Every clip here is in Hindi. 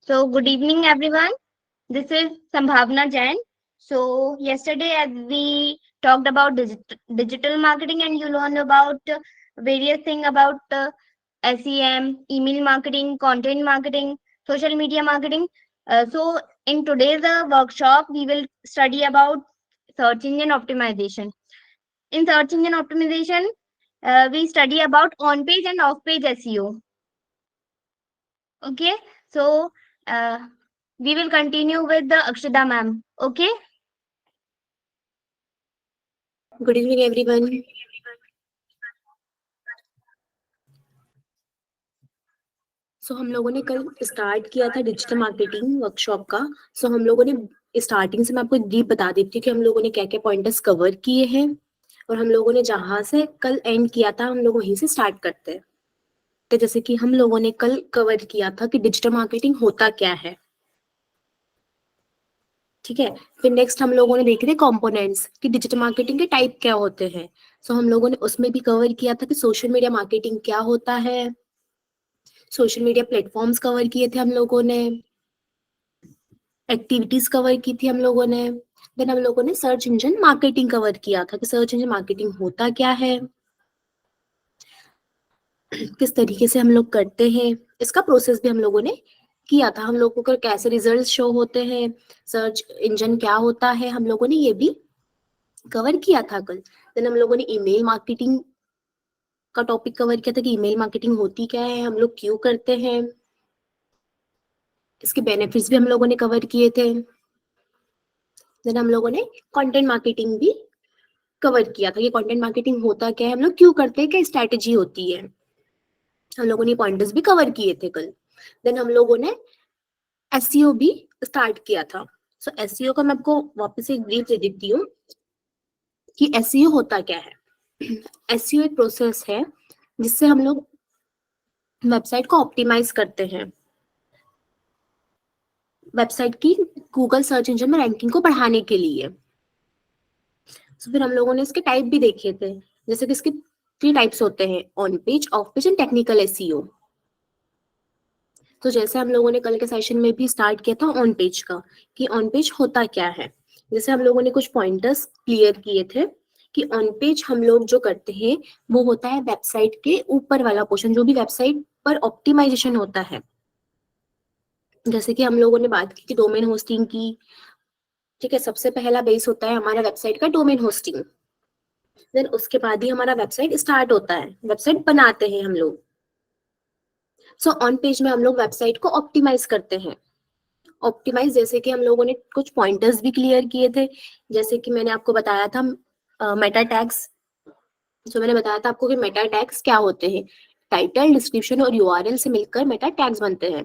So good evening, everyone. This is Sambhavna Jain. So yesterday, as we talked about digital marketing, and you learned about various things about SEM, email marketing, content marketing, social media marketing. So in today's workshop, we will study about search engine optimization. In search engine optimization, we study about on-page and off-page SEO. Okay, so uh, we will continue with the Akshada ma'am. Okay. Good evening, everyone. हम लोगों ने कल स्टार्ट किया था डिजिटल मार्केटिंग वर्कशॉप का। हम लोगों ने स्टार्टिंग से मैं आपको ब्रीफ बता देती हूँ कि हम लोगों ने क्या क्या पॉइंटर्स कवर किए हैं और हम लोगों ने जहाँ से कल एंड किया था हम लोग वहीं से स्टार्ट करते हैं। तो जैसे कि हम लोगों ने कल कवर किया था कि डिजिटल मार्केटिंग होता क्या है, ठीक है। फिर नेक्स्ट हम लोगों ने देखे थे कंपोनेंट्स कि डिजिटल मार्केटिंग के टाइप क्या होते हैं। हम लोगों ने उसमें भी कवर किया था कि सोशल मीडिया मार्केटिंग क्या होता है, सोशल मीडिया प्लेटफॉर्म्स कवर किए थे हम लोगों ने, एक्टिविटीज कवर की थी हम लोगों ने। देन हम लोगों ने सर्च इंजन मार्केटिंग कवर किया था कि सर्च इंजन मार्केटिंग होता क्या है, किस तरीके से हम लोग करते हैं, इसका प्रोसेस भी हम लोगों ने किया था। हम लोगों को कैसे रिजल्ट शो होते हैं, सर्च इंजन क्या होता है, हम लोगों ने ये भी कवर किया था कल। देन हम लोगों ने ईमेल मार्केटिंग का टॉपिक कवर किया था कि ईमेल मार्केटिंग होती क्या है, हम लोग क्यों करते हैं, इसके बेनिफिट्स भी हम लोगों ने कवर किए थे। देन हम लोगों ने कंटेंट मार्केटिंग भी कवर किया था कि कंटेंट मार्केटिंग होता क्या है, हम लोग क्यों करते हैं, क्या स्ट्रैटेजी होती है। हम लोगों ने पॉइंटर्स भी कवर किए थे कल। देन हम लोगों ने एसईओ भी स्टार्ट किया था। एसईओ का मैं आपको वापस एक ब्रीफ दे देती हूँ कि एसईओ होता क्या है। एसईओ एक प्रोसेस है जिससे हम लोग वेबसाइट को ऑप्टिमाइज करते हैं, वेबसाइट की गूगल सर्च इंजन में रैंकिंग को बढ़ाने के लिए। फिर हम लोगों ने इसके टाइप भी देखे थे, जैसे कि इसके 3 टाइप्स होते हैं, on page, of page and technical SEO. तो जैसे हम लोगों ने कल के सेशन में भी स्टार्ट किया था ऑन पेज का कि ऑन पेज होता क्या है। जैसे हम लोगों ने कुछ पॉइंटर्स क्लियर किए थे कि ऑन पेज हम लोग जो करते हैं वो होता है वेबसाइट के ऊपर वाला पोर्शन, जो भी वेबसाइट पर ऑप्टिमाइजेशन होता है। जैसे कि हम लोगों ने बात की डोमेन होस्टिंग की, ठीक है। सबसे पहला बेस होता है हमारा वेबसाइट का डोमेन होस्टिंग, देन उसके बाद ही हमारा वेबसाइट स्टार्ट होता है, वेबसाइट बनाते हैं हम लोग। ऑन पेज में हम लोग वेबसाइट को ऑप्टिमाइज करते हैं। ऑप्टिमाइज जैसे कि हम लोगों ने कुछ पॉइंटर्स भी क्लियर किए थे, जैसे कि मैंने आपको बताया था मेटा टैग्स। मैंने बताया था आपको कि मेटा टैग्स क्या होते हैं, टाइटल, डिस्क्रिप्शन और यूआरएल से मिलकर मेटा टैग्स बनते हैं,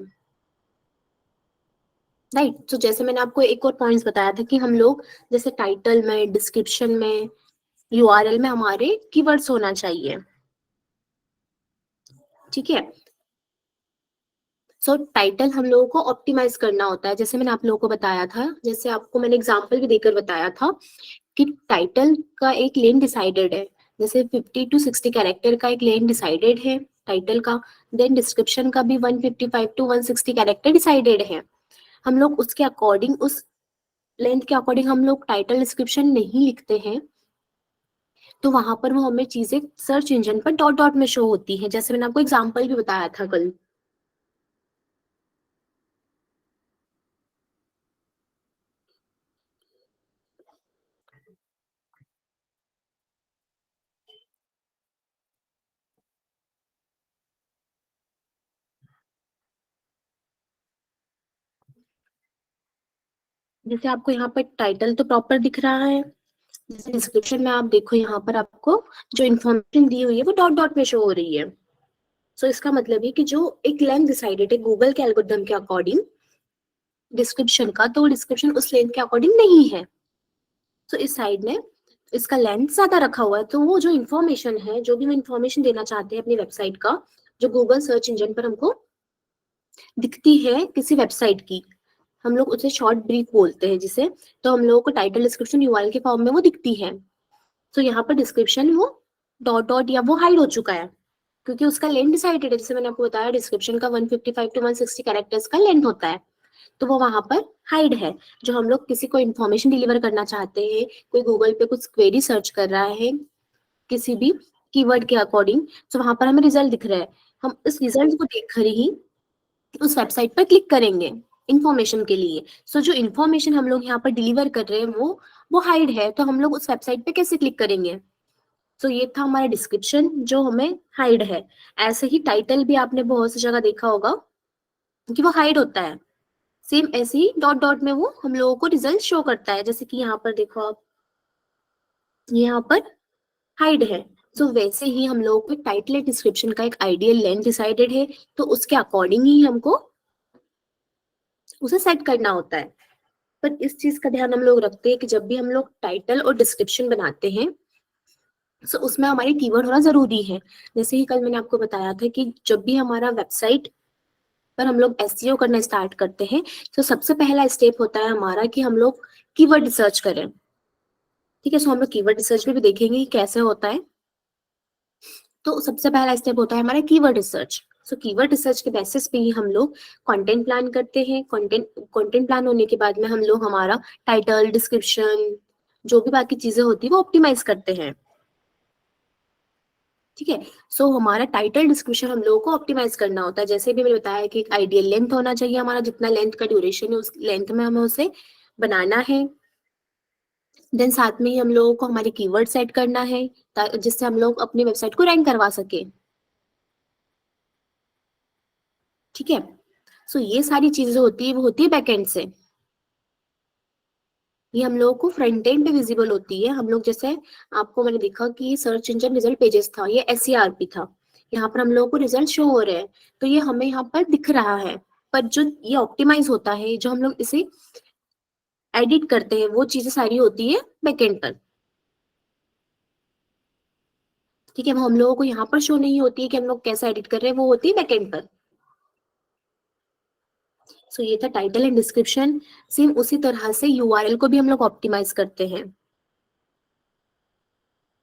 राइट। जैसे मैंने आपको एक और पॉइंट्स बताया था कि हम लोग जैसे टाइटल में, डिस्क्रिप्शन में, यूआरएल में हमारे कीवर्ड्स होना चाहिए, ठीक है। टाइटल हम लोगों को ऑप्टिमाइज करना होता है, जैसे मैंने आप लोगों को बताया था, जैसे आपको मैंने एग्जांपल भी देकर बताया था कि टाइटल का एक लेन डिसाइडेड है, जैसे 50 to 60 कैरेक्टर का एक लेन डिसाइडेड है टाइटल का। देन डिस्क्रिप्शन का भी 155 to 160 कैरेक्टर डिसाइडेड है। हम लोग उसके अकॉर्डिंग, उस लेंथ के अकॉर्डिंग हम लोग टाइटल डिस्क्रिप्शन नहीं लिखते हैं, तो वहां पर वो हमें चीजें सर्च इंजन पर डॉट डॉट में शो होती है, जैसे मैंने आपको एग्जांपल भी बताया था कल। जैसे आपको यहाँ पर टाइटल तो प्रॉपर दिख रहा है, जैसे डिस्क्रिप्शन में आप देखो यहाँ पर आपको जो इन्फॉर्मेशन दी हुई है वो डॉट डॉट में शो हो रही है। इसका मतलब है कि जो एक लेंथ डिसाइडेड है गूगल के एल्गोरिथम के अकॉर्डिंग डिस्क्रिप्शन का, तो डिस्क्रिप्शन उस लेंथ के अकॉर्डिंग नहीं है। इस साइड में इसका लेंथ ज्यादा रखा हुआ है, तो वो जो इन्फॉर्मेशन है, जो भी हम इन्फॉर्मेशन देना चाहते हैं अपनी वेबसाइट का, जो गूगल सर्च इंजन पर हमको दिखती है किसी वेबसाइट की, हम लोग उसे शॉर्ट ब्रीफ बोलते हैं जिसे, तो हम लोगों को टाइटल, डिस्क्रिप्शन, यूआरएल के फॉर्म में वो दिखती है। यहाँ पर डिस्क्रिप्शन वो डॉट डॉट या वो हाइड हो चुका है क्योंकि उसका लेंथ डिसाइडेड है। जैसे मैंने आपको बताया डिस्क्रिप्शन का 155 to 160 कैरेक्टर्स का लेंथ होता है, तो वो वहां पर हाइड है। जो हम लोग किसी को इन्फॉर्मेशन डिलीवर करना चाहते हैं, कोई गूगल पे कुछ क्वेरी सर्च कर रहा है किसी भी कीवर्ड के अकॉर्डिंग, तो वहां पर हमें रिजल्ट दिख रहा है, हम उस रिजल्ट को देखकर ही उस वेबसाइट पर क्लिक करेंगे इंफॉर्मेशन के लिए। सो जो इन्फॉर्मेशन हम लोग यहाँ पर डिलीवर कर रहे हैं वो हाइड है, तो हम लोग उस वेबसाइट पे कैसे क्लिक करेंगे? तो ये था हमारा डिस्क्रिप्शन जो हमें हाइड है। ऐसे ही टाइटल भी आपने बहुत सी जगह देखा होगा कि वो हाइड होता है। सेम ऐसे ही डॉट डॉट में वो हम लोगों को रिजल्ट शो करता है, जैसे कि यहाँ पर देखो आप, यहाँ पर हाइड है। सो वैसे ही हम लोगों को टाइटल डिस्क्रिप्शन का एक आइडियल लेंथ डिसाइडेड है, तो उसके अकॉर्डिंग ही हमको उसे सेट करना होता है। पर इस चीज का ध्यान हम लोग रखते हैं कि जब भी हम लोग टाइटल और डिस्क्रिप्शन बनाते हैं, तो उसमें हमारी कीवर्ड होना जरूरी है। जैसे ही कल मैंने आपको बताया था कि जब भी हमारा वेबसाइट पर हम लोग एसईओ करना स्टार्ट करते हैं, तो सबसे पहला स्टेप होता है हमारा कि हम लोग कीवर्ड रिसर्च करें। ठीक है, सो हम लोग कीवर्ड रिसर्च में भी देखेंगे कि कैसे होता है। तो सबसे पहला स्टेप होता है हमारा कीवर्ड रिसर्च। सो कीवर्ड रिसर्च के बेसिस पे ही हम लोग कंटेंट प्लान करते हैं। कंटेंट प्लान होने के बाद में हम लोग हमारा टाइटल, डिस्क्रिप्शन, जो भी बाकी चीजें होती है वो ऑप्टिमाइज करते हैं। ठीक है, सो हमारा टाइटल डिस्क्रिप्शन हम लोगों को ऑप्टिमाइज करना होता है। जैसे भी मैंने बताया कि एक आइडियल लेंथ होना चाहिए हमारा, जितना लेंथ का ड्यूरेशन है उस लेंथ में हमें उसे बनाना है। देन साथ में ही हम लोगों को हमारी कीवर्ड सेट करना है, जिससे हम लोग अपनी वेबसाइट को रैंक करवा सके। ठीक है, सो ये सारी चीजें होती है वो होती है बैकएंड से। ये हम लोगों को फ्रंट एंड पे विजिबल होती है। हम लोग जैसे आपको मैंने देखा कि सर्च इंजन रिजल्ट पेजेस था, ये एसईआरपी था, यहाँ पर हम लोगों को रिजल्ट शो हो रहे हैं, तो ये हमें यहाँ पर दिख रहा है। पर जो ये ऑप्टिमाइज होता है, जो हम लोग इसे एडिट करते हैं, वो चीजें सारी होती है बैकएंड पर। ठीक है, वो हम लोगों को यहाँ पर शो नहीं होती है कि हम लोग कैसे एडिट कर रहे हैं, वो होती है बैकएंड पर। सो ये था टाइटल एंड डिस्क्रिप्शन। सेम उसी तरह से यूआरएल को भी हम लोग ऑप्टिमाइज करते हैं।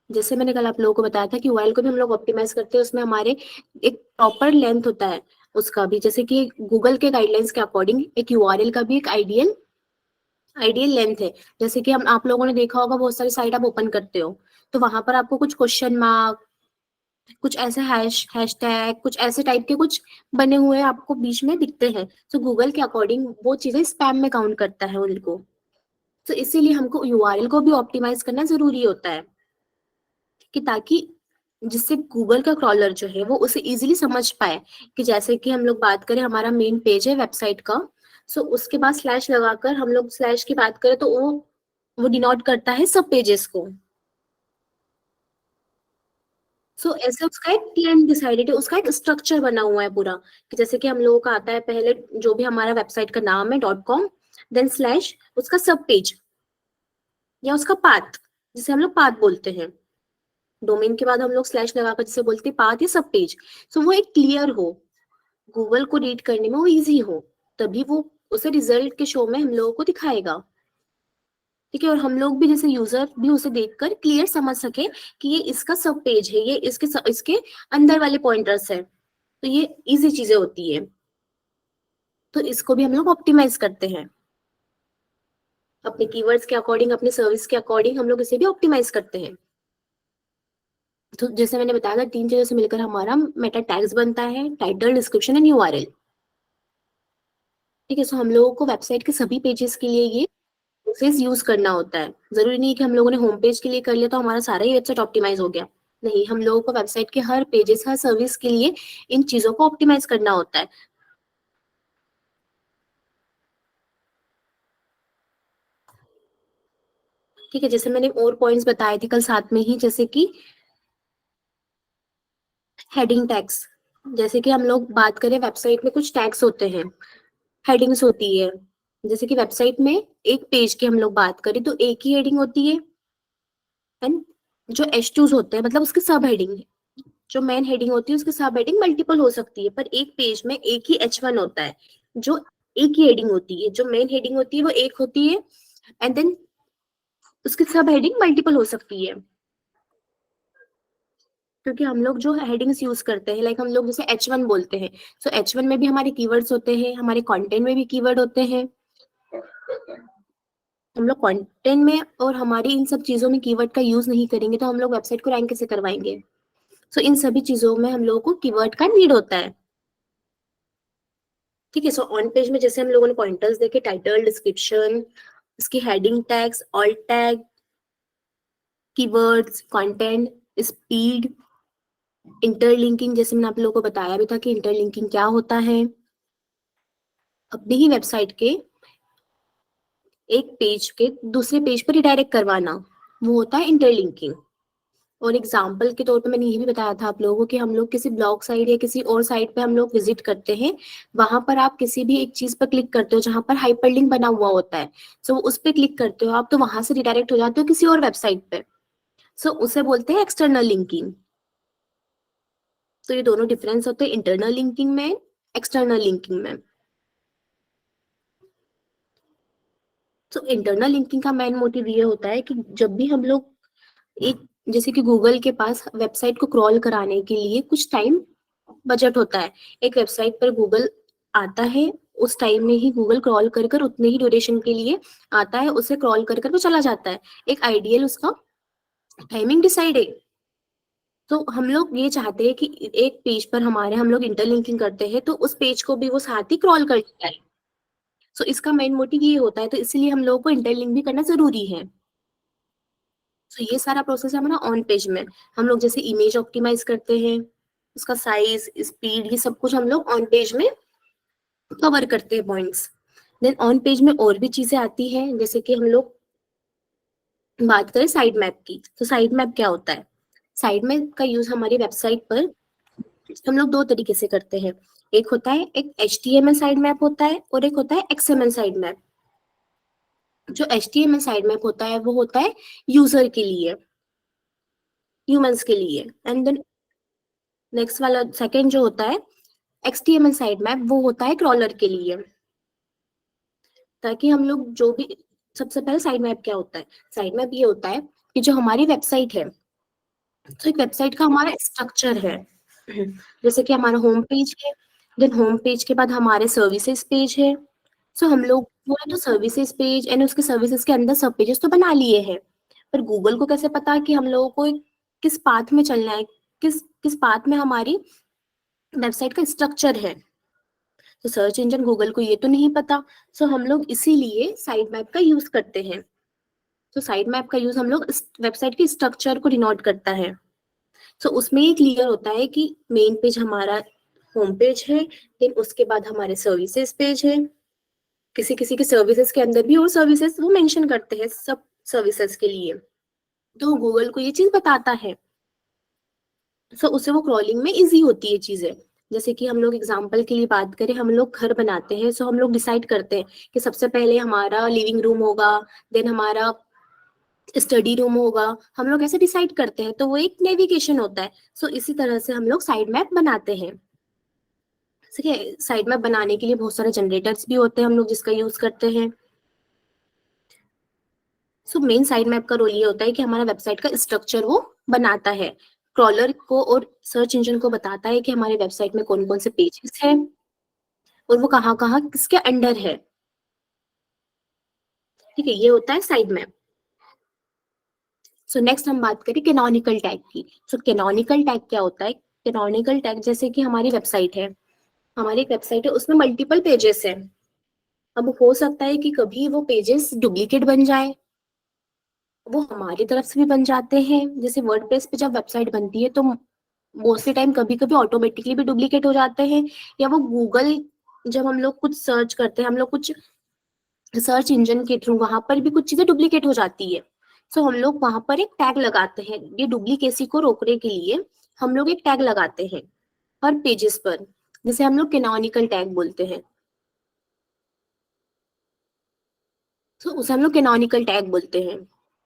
जैसे मैंने कल आप लोगों को बताया था कि यूआरएल को भी हम लोग ऑप्टिमाइज करते हैं, उसमें हमारे एक प्रॉपर लेंथ होता है उसका भी। जैसे कि गूगल के गाइडलाइंस के अकॉर्डिंग एक यूआरएल का भी एक आइडियल आइडियल लेंथ है। जैसे कि हम आप लोगों ने देखा होगा, बहुत सारी साइट आप ओपन करते हो, तो वहां पर आपको कुछ क्वेश्चन मार्क, कुछ ऐसे हैशटैग, कुछ ऐसे टाइप के कुछ बने हुए आपको बीच में दिखते हैं। तो गूगल के अकॉर्डिंग वो चीजें स्पैम में काउंट करता है उनको। तो इसीलिए हमको यूआरएल को भी ऑप्टिमाइज करना जरूरी होता है, कि ताकि जिससे गूगल का क्रॉलर जो है वो उसे इजीली समझ पाए। कि जैसे कि हम लोग बात करें, हमारा मेन पेज है वेबसाइट का, सो उसके बाद स्लैश लगाकर हम लोग स्लैश की बात करें, तो वो डिनोट करता है सब पेजेस को। सो ऐसे उसका एक प्लान डिसाइडेड है, उसका एक स्ट्रक्चर बना हुआ है पूरा। कि जैसे कि हम लोगों का आता है पहले जो भी हमारा वेबसाइट का नाम है .com, देन स्लैश उसका सब पेज या उसका पाथ, जिसे हम लोग पाथ बोलते हैं। डोमेन के बाद हम लोग स्लैश लगाकर जिसे बोलते हैं पाथ या सब पेज। सो वो एक क्लियर हो, गूगल को रीड करने में वो इजी हो, तभी वो उसे रिजल्ट के शो में हम लोगों को दिखाएगा। ठीक है, और हम लोग भी जैसे यूजर भी उसे देखकर क्लियर समझ सके कि ये इसका सब पेज है, ये इसके अंदर वाले पॉइंटर्स है। तो ये इजी चीजें होती है, तो इसको भी हम लोग ऑप्टिमाइज करते हैं अपने कीवर्ड्स के अकॉर्डिंग, अपने सर्विस के अकॉर्डिंग हम लोग इसे भी ऑप्टिमाइज करते हैं। तो जैसे मैंने बताया था, तीन चीजों से मिलकर हमारा मेटा टैग्स बनता है, टाइटल, डिस्क्रिप्शन एंड यूआरएल। ठीक है, सो हम लोगों को वेबसाइट के सभी पेजेस के लिए ये प्रोसेस यूज करना होता है। जरूरी नहीं कि हम लोगों ने होम पेज के लिए कर लिया तो हमारा सारा ही वेबसाइट ऑप्टिमाइज हो गया। नहीं, हम लोगों को वेबसाइट के हर पेजेस, हर सर्विस के लिए इन चीजों को ऑप्टिमाइज करना होता है। ठीक है, जैसे मैंने और पॉइंट्स बताए थे कल साथ में ही, जैसे कि हेडिंग टैग्स। जैसे कि हम लोग बात करें, वेबसाइट में कुछ टैग्स होते हैं, हेडिंग्स होती है। जैसे कि वेबसाइट में एक पेज की हम लोग बात करें तो एक ही हेडिंग होती है, एंड जो H2s होते हैं मतलब उसके सब हेडिंग, जो मेन हेडिंग होती है उसके सब हेडिंग मल्टीपल हो सकती है, पर एक पेज में एक ही H1 होता है, जो एक ही हेडिंग होती है। जो मेन हेडिंग होती है वो एक होती है, एंड देन उसकी सब हेडिंग मल्टीपल हो सकती है। क्योंकि हम लोग जो हेडिंग्स यूज करते हैं, लाइक हम लोग जैसे H1 बोलते हैं, सो H1 में भी हमारे कीवर्ड्स होते हैं, हमारे कंटेंट में भी कीवर्ड होते हैं। हम लोग कंटेंट में और हमारी इन सब चीजों में कीवर्ड का यूज नहीं करेंगे तो हम लोग वेबसाइट को रैंक कैसे करवाएंगे? सो इन सभी चीजों में हम लोगों को कीवर्ड का नीड होता है। ठीक है, सो ऑन पेज में जैसे हम लोगों ने पॉइंटर्स देखे, टाइटल, डिस्क्रिप्शन, इसकी heading tags, alt tag, keywords, content, speed, interlinking, जैसे मैंने आप लोगों को बताया भी था कि इंटरलिंकिंग क्या होता है। अपनी ही वेबसाइट के एक पेज के दूसरे पेज पर रिडायरेक्ट करवाना, वो होता है इंटरलिंकिंग। और एग्जाम्पल के तौर पे मैंने ये भी बताया था आप लोगों को कि हम लोग किसी ब्लॉग साइट या किसी और साइट पे हम लोग विजिट करते हैं, वहां पर आप किसी भी एक चीज पर क्लिक करते हो जहां पर हाइपरलिंक बना हुआ होता है, सो उस पर क्लिक करते हो आप तो वहां से रिडायरेक्ट हो जाते हो किसी और वेबसाइट पे, सो उसे बोलते हैं एक्सटर्नल लिंकिंग। तो ये दोनों डिफरेंस होते हैं इंटरनल लिंकिंग में, एक्सटर्नल लिंकिंग में। तो इंटरनल लिंकिंग का मेन मोटिव ये होता है कि जब भी हम लोग एक, जैसे कि गूगल के पास वेबसाइट को क्रॉल कराने के लिए कुछ टाइम बजट होता है, एक वेबसाइट पर गूगल आता है, उस टाइम में ही गूगल क्रॉल कर कर उतने ही ड्यूरेशन के लिए आता है, उसे क्रॉल कर कर वो चला जाता है, एक आइडियल उसका टाइमिंग डिसाइड है। तो हम लोग ये चाहते हैं कि एक पेज पर हमारे हम लोग इंटरलिंकिंग करते हैं तो उस पेज को भी वो साथ ही क्रॉल करता है। सो इसका मेन मोटिव ये होता है, तो इसलिए हम लोगों को इंटरलिंक भी करना जरूरी है। तो ये सारा प्रोसेस है हमारा ऑन पेज में। हम लोग जैसे इमेज ऑप्टिमाइज करते हैं, उसका साइज, स्पीड, ये सब कुछ हम लोग ऑन पेज में कवर करते हैं पॉइंट्स। देन ऑन पेज में और भी चीजें आती हैं, जैसे कि हम लोग बात करें साइड मैप की, तो साइड मैप क्या होता है? साइड मैप का यूज हमारी वेबसाइट पर हम लोग दो तरीके से करते हैं। एक होता है, एक HTML साइड मैप होता है और एक होता है XML साइड मैप। जो HTML साइड मैप होता है वो होता है यूजर के लिए, ह्यूमंस के लिए। एंड देन नेक्स्ट वाला सेकंड जो होता है XTML साइड मैप, वो होता है क्रॉलर के लिए, ताकि हम लोग जो भी, सबसे पहले साइड मैप क्या होता है? साइड मैप ये होता है कि जो हमारी वेबसाइट है, तो एक वेबसाइट का हमारा स्ट्रक्चर है, जैसे कि हमारा होम पेज है, देन होम पेज के बाद हमारे सर्विसेज पेज है। सो हम लोग बोले तो सर्विसेज पेज एंड उसके सर्विसेज के अंदर सब पेजेस तो बना लिए हैं, पर गूगल को कैसे पता कि हम लोगों को किस पाथ में चलना है, किस किस पाथ में हमारी वेबसाइट का स्ट्रक्चर है? तो सर्च इंजन गूगल को ये तो नहीं पता। सो हम लोग इसीलिए साइड मैप का यूज करते हैं। तो साइड मैप का यूज हम लोग वेबसाइट के स्ट्रक्चर को डिनोट करता है। सो उसमें ये क्लियर होता है कि मेन पेज हमारा होम पेज है, देन उसके बाद हमारे सर्विसेज पेज है, किसी किसी के सर्विसेज के अंदर भी और सर्विसेज वो मेंशन करते हैं सब सर्विसेज के लिए, तो गूगल को ये चीज बताता है। सो उससे वो क्रॉलिंग में इजी होती है चीजें। जैसे कि हम लोग एग्जांपल के लिए बात करें, हम लोग घर बनाते हैं, सो हम लोग डिसाइड करते हैं कि सबसे पहले हमारा लिविंग रूम होगा, देन हमारा स्टडी रूम होगा, हम लोग ऐसे डिसाइड करते हैं, तो वो एक नेविगेशन होता है। सो इसी तरह से हम लोग साइड मैप बनाते हैं। ठीक है, साइड मैप बनाने के लिए बहुत सारे जनरेटर्स भी होते हैं हम लोग जिसका यूज करते हैं। सो मेन साइड मैप का रोल ये होता है कि हमारा वेबसाइट का स्ट्रक्चर वो बनाता है, क्रॉलर को और सर्च इंजन को बताता है कि हमारे वेबसाइट में कौन कौन से पेजेस हैं और वो कहाँ कहाँ किसके अंडर है। ठीक है, ये होता है साइड मैप। सो नेक्स्ट हम बात करें कैनोनिकल टैग की। सो कैनोनिकल टैग क्या होता है? कैनोनिकल टैग, जैसे कि हमारी वेबसाइट है, हमारी एक वेबसाइट है, उसमें मल्टीपल पेजेस हैं। अब हो सकता है कि कभी वो पेजेस डुप्लीकेट बन जाए, वो हमारी तरफ से भी बन जाते हैं। जैसे वर्डप्रेस पे जब वेबसाइट बनती है तो मोस्टली टाइम कभी कभी ऑटोमेटिकली भी डुप्लीकेट हो जाते हैं, या वो गूगल, जब हम लोग कुछ सर्च करते हैं, हम लोग कुछ सर्च इंजन के थ्रू वहां पर भी कुछ चीजें डुप्लीकेट हो जाती है। सो हम लोग वहां पर एक टैग लगाते हैं, ये डुप्लीकेसी को रोकने के लिए हम लोग एक टैग लगाते हैं हर पेजेस पर, जिसे हम लोग कैनोनिकल टैग बोलते हैं। तो उसे हम लोग कैनोनिकल टैग बोलते हैं।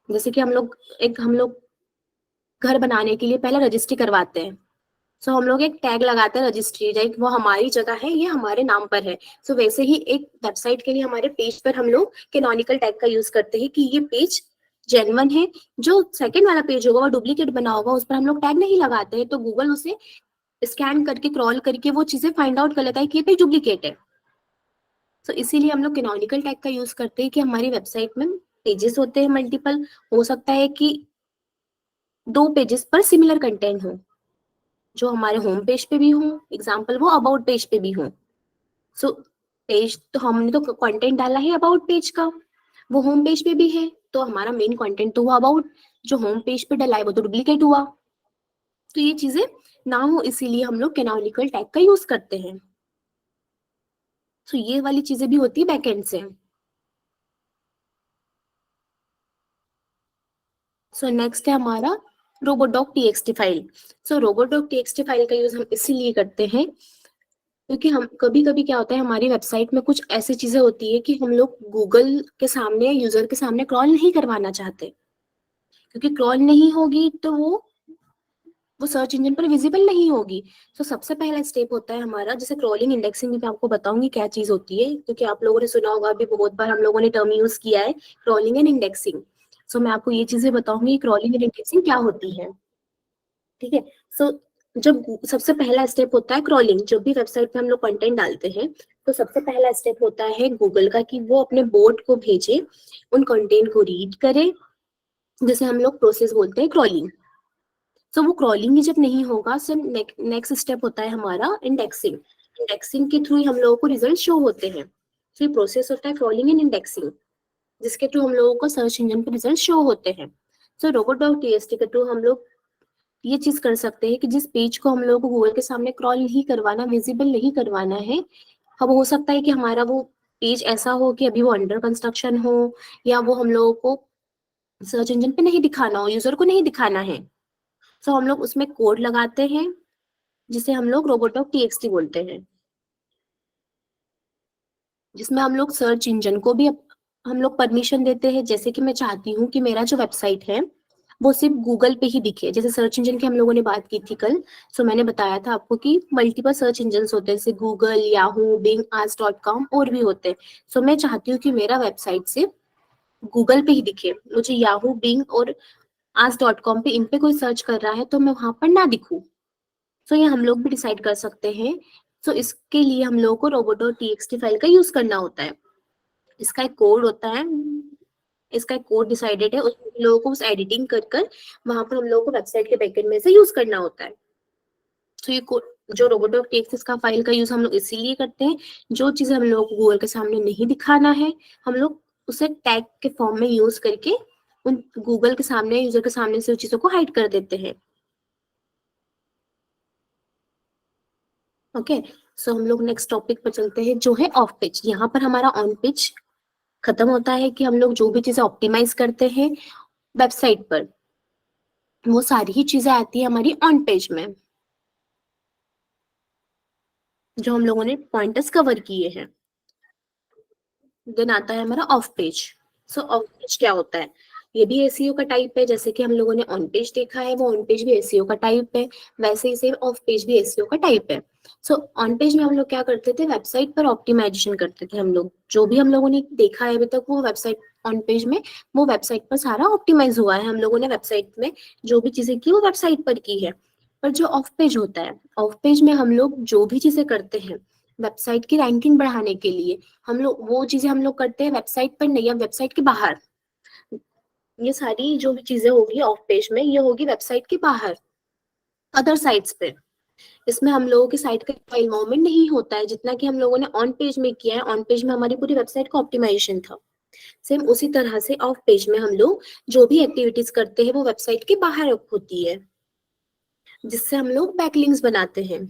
जैसे कि हम लोग घर बनाने के लिए पहले रजिस्ट्री करवाते हैं, सो हम लोग एक टैग लगाते हैं रजिस्ट्री, लाइक वो हमारी जगह है, ये हमारे नाम पर है। सो वैसे ही एक वेबसाइट के लिए हमारे पेज पर हम लोग कैनोनिकल टैग का यूज करते हैं कि ये पेज जेन्युइन है। जो सेकंड वाला पेज होगा वो डुप्लीकेट बना होगा, उस पर हम लोग टैग नहीं लगाते हैं, तो गूगल उसे स्कैन करके क्रॉल करके वो चीजें फाइंड आउट कर लेता है कि ये पेज डुप्लीकेट है। तो इसीलिए हम लोग कैनोनिकल टैग का यूज करते हैं कि हमारी वेबसाइट में पेजेस होते हैं मल्टीपल, हो सकता है कि 2 पेजेस पर सिमिलर कंटेंट हो, जो हमारे होम पेज पे भी हो, एग्जाम्पल वो अबाउट पेज पे भी हो। सो पेज तो हमने तो कंटेंट डाला है अबाउट पेज का, वो होम पेज पे भी है, तो हमारा मेन कंटेंट तो वो अबाउट जो होम पेज पे डला है वो तो डुप्लीकेट हुआ। तो ये चीजें ना हो इसीलिए हम लोग कैनोनिकल टैग का यूज करते हैं। तो ये वाली चीजें भी होती है बैकएंड से। सो नेक्स्ट है हमारा robodoc.txt फाइल। सो robodoc.txt फाइल का यूज हम इसीलिए करते हैं क्योंकि हम कभी कभी क्या होता है, हमारी वेबसाइट में कुछ ऐसी चीजें होती है कि हम लोग गूगल के सामने, यूजर के सामने क्रॉल नहीं करवाना चाहते, क्योंकि क्रॉल नहीं होगी तो वो सर्च इंजन पर विजिबल नहीं होगी। तो सबसे पहला स्टेप होता है हमारा, जैसे क्रॉलिंग इंडेक्सिंग में मैं आपको बताऊंगी क्या चीज होती है, क्योंकि आप लोगों ने सुना होगा अभी बहुत बार हम लोगों ने टर्म यूज किया है क्रॉलिंग एंड इंडेक्सिंग। सो मैं आपको ये चीजें बताऊंगी क्रॉलिंग एंड इंडेक्सिंग क्या होती है। ठीक है। सो जब सबसे पहला स्टेप होता है क्रॉलिंग, जब भी वेबसाइट पे हम लोग कंटेंट डालते हैं तो सबसे पहला स्टेप होता है गूगल का कि वो अपने बोट को भेजे, उन कंटेंट को रीड करे, जिसे हम लोग प्रोसेस बोलते हैं क्रॉलिंग। सो वो क्रॉलिंग ही जब नहीं होगा, सो नेक्स्ट स्टेप होता है हमारा इंडेक्सिंग। इंडेक्सिंग के थ्रू ही हम लोगों को रिजल्ट शो होते हैं। फिर प्रोसेस होता है क्रॉलिंग एंड इंडेक्सिंग, जिसके थ्रू हम लोगों को सर्च इंजन पर रिजल्ट शो होते हैं। सो robots.txt के थ्रू हम लोग ये चीज कर सकते हैं कि जिस पेज को हम लोगों को गूगल के सामने क्रॉल नहीं करवाना, विजिबल नहीं करवाना है, अब हो सकता है कि हमारा वो पेज ऐसा हो कि अभी वो अंडर कंस्ट्रक्शन हो, या वो हम लोगों को सर्च इंजन पे नहीं दिखाना हो, यूजर को नहीं दिखाना है। तो हम लोग उसमें कोड लगाते हैं जिसे हम लोग robots.txt बोलते हैं, जिसमें हम लोग सर्च इंजन को भी हम लोग परमिशन देते हैं। जैसे कि मैं चाहती हूँ कि मेरा जो वेबसाइट है वो सिर्फ गूगल पे ही दिखे, जैसे सर्च इंजन की हम लोगों ने बात की थी कल। सो मैंने बताया था आपको कि मल्टीपल सर्च इंजन होते हैं, जैसे गूगल, याहू, बिंग, आज.com और भी होते हैं। सो मैं चाहती हूँ कि मेरा वेबसाइट सिर्फ गूगल पे ही दिखे, मुझे याहू, बिंग और आज.com पे इन पे कोई सर्च कर रहा है तो मैं वहां पर ना दिखूं। सो ये हम लोग भी डिसाइड कर सकते हैं। सो इसके लिए हम लोगों को robots.txt फाइल का यूज करना होता है। इसका एक कोड होता है, इसका एक कोड डिसाइडेड है, उसमें हम लोगों को उस एडिटिंग कर कर वहां पर हम लोगों को वेबसाइट के बैकएंड में से यूज करना होता है। तो ये कोड जो robots.txt का फाइल का यूज हम लोग इसीलिए करते हैं, जो चीजें हम लोगों को गूगल के सामने नहीं दिखाना है, हम लोग उसे टैग के फॉर्म में यूज करके उन गूगल के सामने, यूजर के सामने से उन चीजों को हाइड कर देते हैं। ओके। सो हम लोग नेक्स्ट टॉपिक पर चलते हैं जो है ऑफ पेज। यहाँ पर हमारा ऑन पेज खत्म होता है कि हम लोग जो भी चीजें ऑप्टिमाइज करते हैं वेबसाइट पर, वो सारी ही चीजें आती है हमारी ऑन पेज में, जो हम लोगों ने पॉइंटर्स कवर किए हैं। देन आता है हमारा of page. So of page क्या होता है? ये भी एसईओ का टाइप है, जैसे कि हम लोगों ने ऑन पेज देखा है, वो ऑन पेज भी एसईओ का टाइप है, वैसे ही सेम ऑफ पेज भी एसईओ का टाइप है। सो ऑन पेज में हम लोग क्या करते थे, वेबसाइट पर ऑप्टिमाइजेशन करते थे। हम लोग जो भी हम लोगों ने देखा है अभी तक, वो वेबसाइट ऑन पेज में, वो वेबसाइट पर सारा ऑप्टिमाइज हुआ है। हम लोगों ने वेबसाइट में जो भी चीजें की वो वेबसाइट पर की है। पर जो ऑफ पेज होता है, ऑफ पेज में हम लोग जो भी चीजें करते हैं वेबसाइट की रैंकिंग बढ़ाने के लिए, हम लोग वो चीजें हम लोग करते हैं वेबसाइट पर नहीं, या वेबसाइट के बाहर। ये सारी जो भी चीजें होगी ऑफ पेज में, ये होगी वेबसाइट के बाहर, अदर साइट्स पे। इसमें हम लोगों की साइट का इतना इन्वॉल्वमेंट नहीं होता है जितना कि हम लोगों ने ऑन पेज में किया है। ऑन पेज में हमारी पूरी वेबसाइट का ऑप्टिमाइजेशन था। सेम उसी तरह से ऑफ पेज में हम लोग जो भी एक्टिविटीज करते हैं वो वेबसाइट के बाहर होती है, जिससे हम लोग बैकलिंक्स बनाते हैं।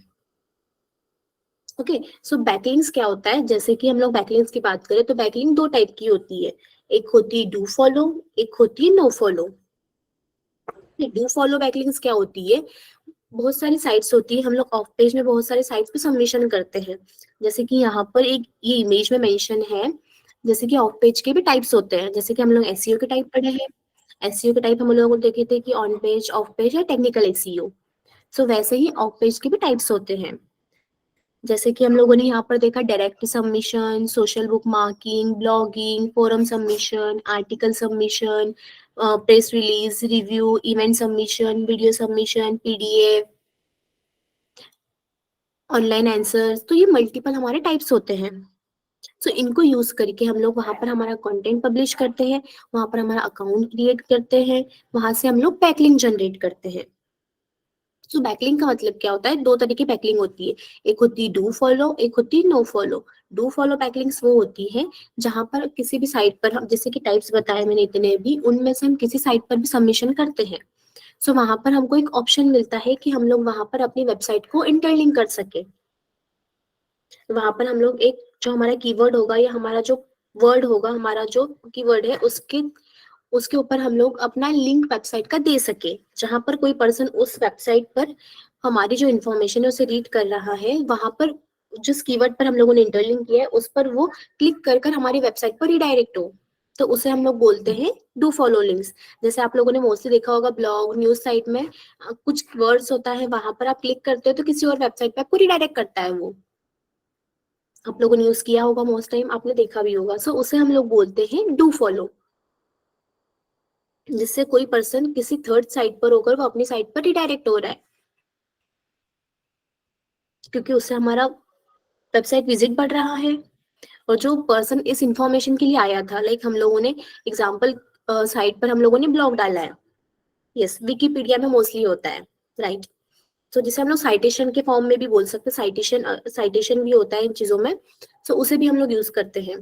ओके। सो बैकलिंक्स क्या होता है, जैसे कि हम लोग बैकलिंक्स की बात करें तो बैकलिंक 2 टाइप की होती है। एक होती है डू फॉलो, एक होती है no follow. Do follow backlinks क्या होती है, बहुत सारी साइट्स होती है, हम लोग ऑफ पेज में बहुत सारे साइट्स पे सबमिशन करते हैं। जैसे कि यहाँ पर एक ये इमेज में मेंशन है, जैसे कि ऑफ पेज के भी टाइप्स होते हैं, जैसे कि हम लोग एसईओ के टाइप पढ़े हैं। एसईओ के टाइप हम लोगों को देखे थे कि ऑन पेज, ऑफ पेज या टेक्निकल एसईओ। सो वैसे ही ऑफ पेज के भी टाइप्स होते हैं। जैसे कि हम लोगों ने यहाँ पर देखा direct submission, social book marking, blogging, forum submission, article submission, press release, review, event submission, video submission, PDF, online answers. तो ये मल्टीपल हमारे टाइप्स होते हैं। सो इनको यूज करके हम लोग वहां पर हमारा कंटेंट पब्लिश करते हैं, वहां पर हमारा अकाउंट क्रिएट करते हैं, वहां से हम लोग बैकलिंक जनरेट करते हैं। सो बैकलिंक का मतलब क्या होता है? दो तरह की बैकलिंक होती है, एक होती है डू फॉलो, एक होती है no follow. Do follow backlinks वो होती है जहां पर किसी भी साइट पर हम, जैसे कि टाइप्स बताए मैंने इतने भी, उनमें से हम किसी साइट पर भी सबमिशन करते हैं। सो वहां पर हमको एक ऑप्शन मिलता है कि हम लोग वहां पर अपनी वेबसाइट को इंटरलिंक कर सके। वहां पर हम लोग एक जो हमारा कीवर्ड होगा या हमारा जो वर्ड होगा, हमारा जो कीवर्ड है उसके उसके ऊपर हम लोग अपना लिंक वेबसाइट का दे सके, जहां पर कोई पर्सन उस वेबसाइट पर हमारी जो इन्फॉर्मेशन है उसे रीड कर रहा है, वहां पर जिस कीवर्ड पर हम लोगों ने इंटरलिंक किया है उस पर वो क्लिक कर कर हमारी वेबसाइट पर रिडायरेक्ट हो। तो उसे हम लोग बोलते हैं डू फॉलो लिंक्स। जैसे आप लोगों ने मोस्टली देखा होगा ब्लॉग न्यूज साइट में कुछ वर्ड्स होता है, वहां पर आप क्लिक करते हो तो किसी और वेबसाइट पर आपको रिडायरेक्ट करता है। वो आप लोगों ने यूज किया होगा, मोस्ट टाइम आपने देखा भी होगा। सो उसे हम लोग बोलते हैं डू फॉलो, जिससे कोई पर्सन किसी थर्ड साइट पर होकर वो अपनी साइट पर रिडायरेक्ट हो रहा है, क्योंकि उससे हमारा वेबसाइट विजिट बढ़ रहा है। और जो पर्सन इस इंफॉर्मेशन के लिए आया था, लाइक हम लोगों ने एग्जाम्पल साइट पर हम लोगों ने ब्लॉग डाला है, यस विकिपीडिया में मोस्टली होता है, राइट। तो जिसे हम लोग साइटेशन के फॉर्म में भी बोल सकते हैं, साइटेशन भी होता है इन चीजों में। सो उसे भी हम लोग यूज करते हैं।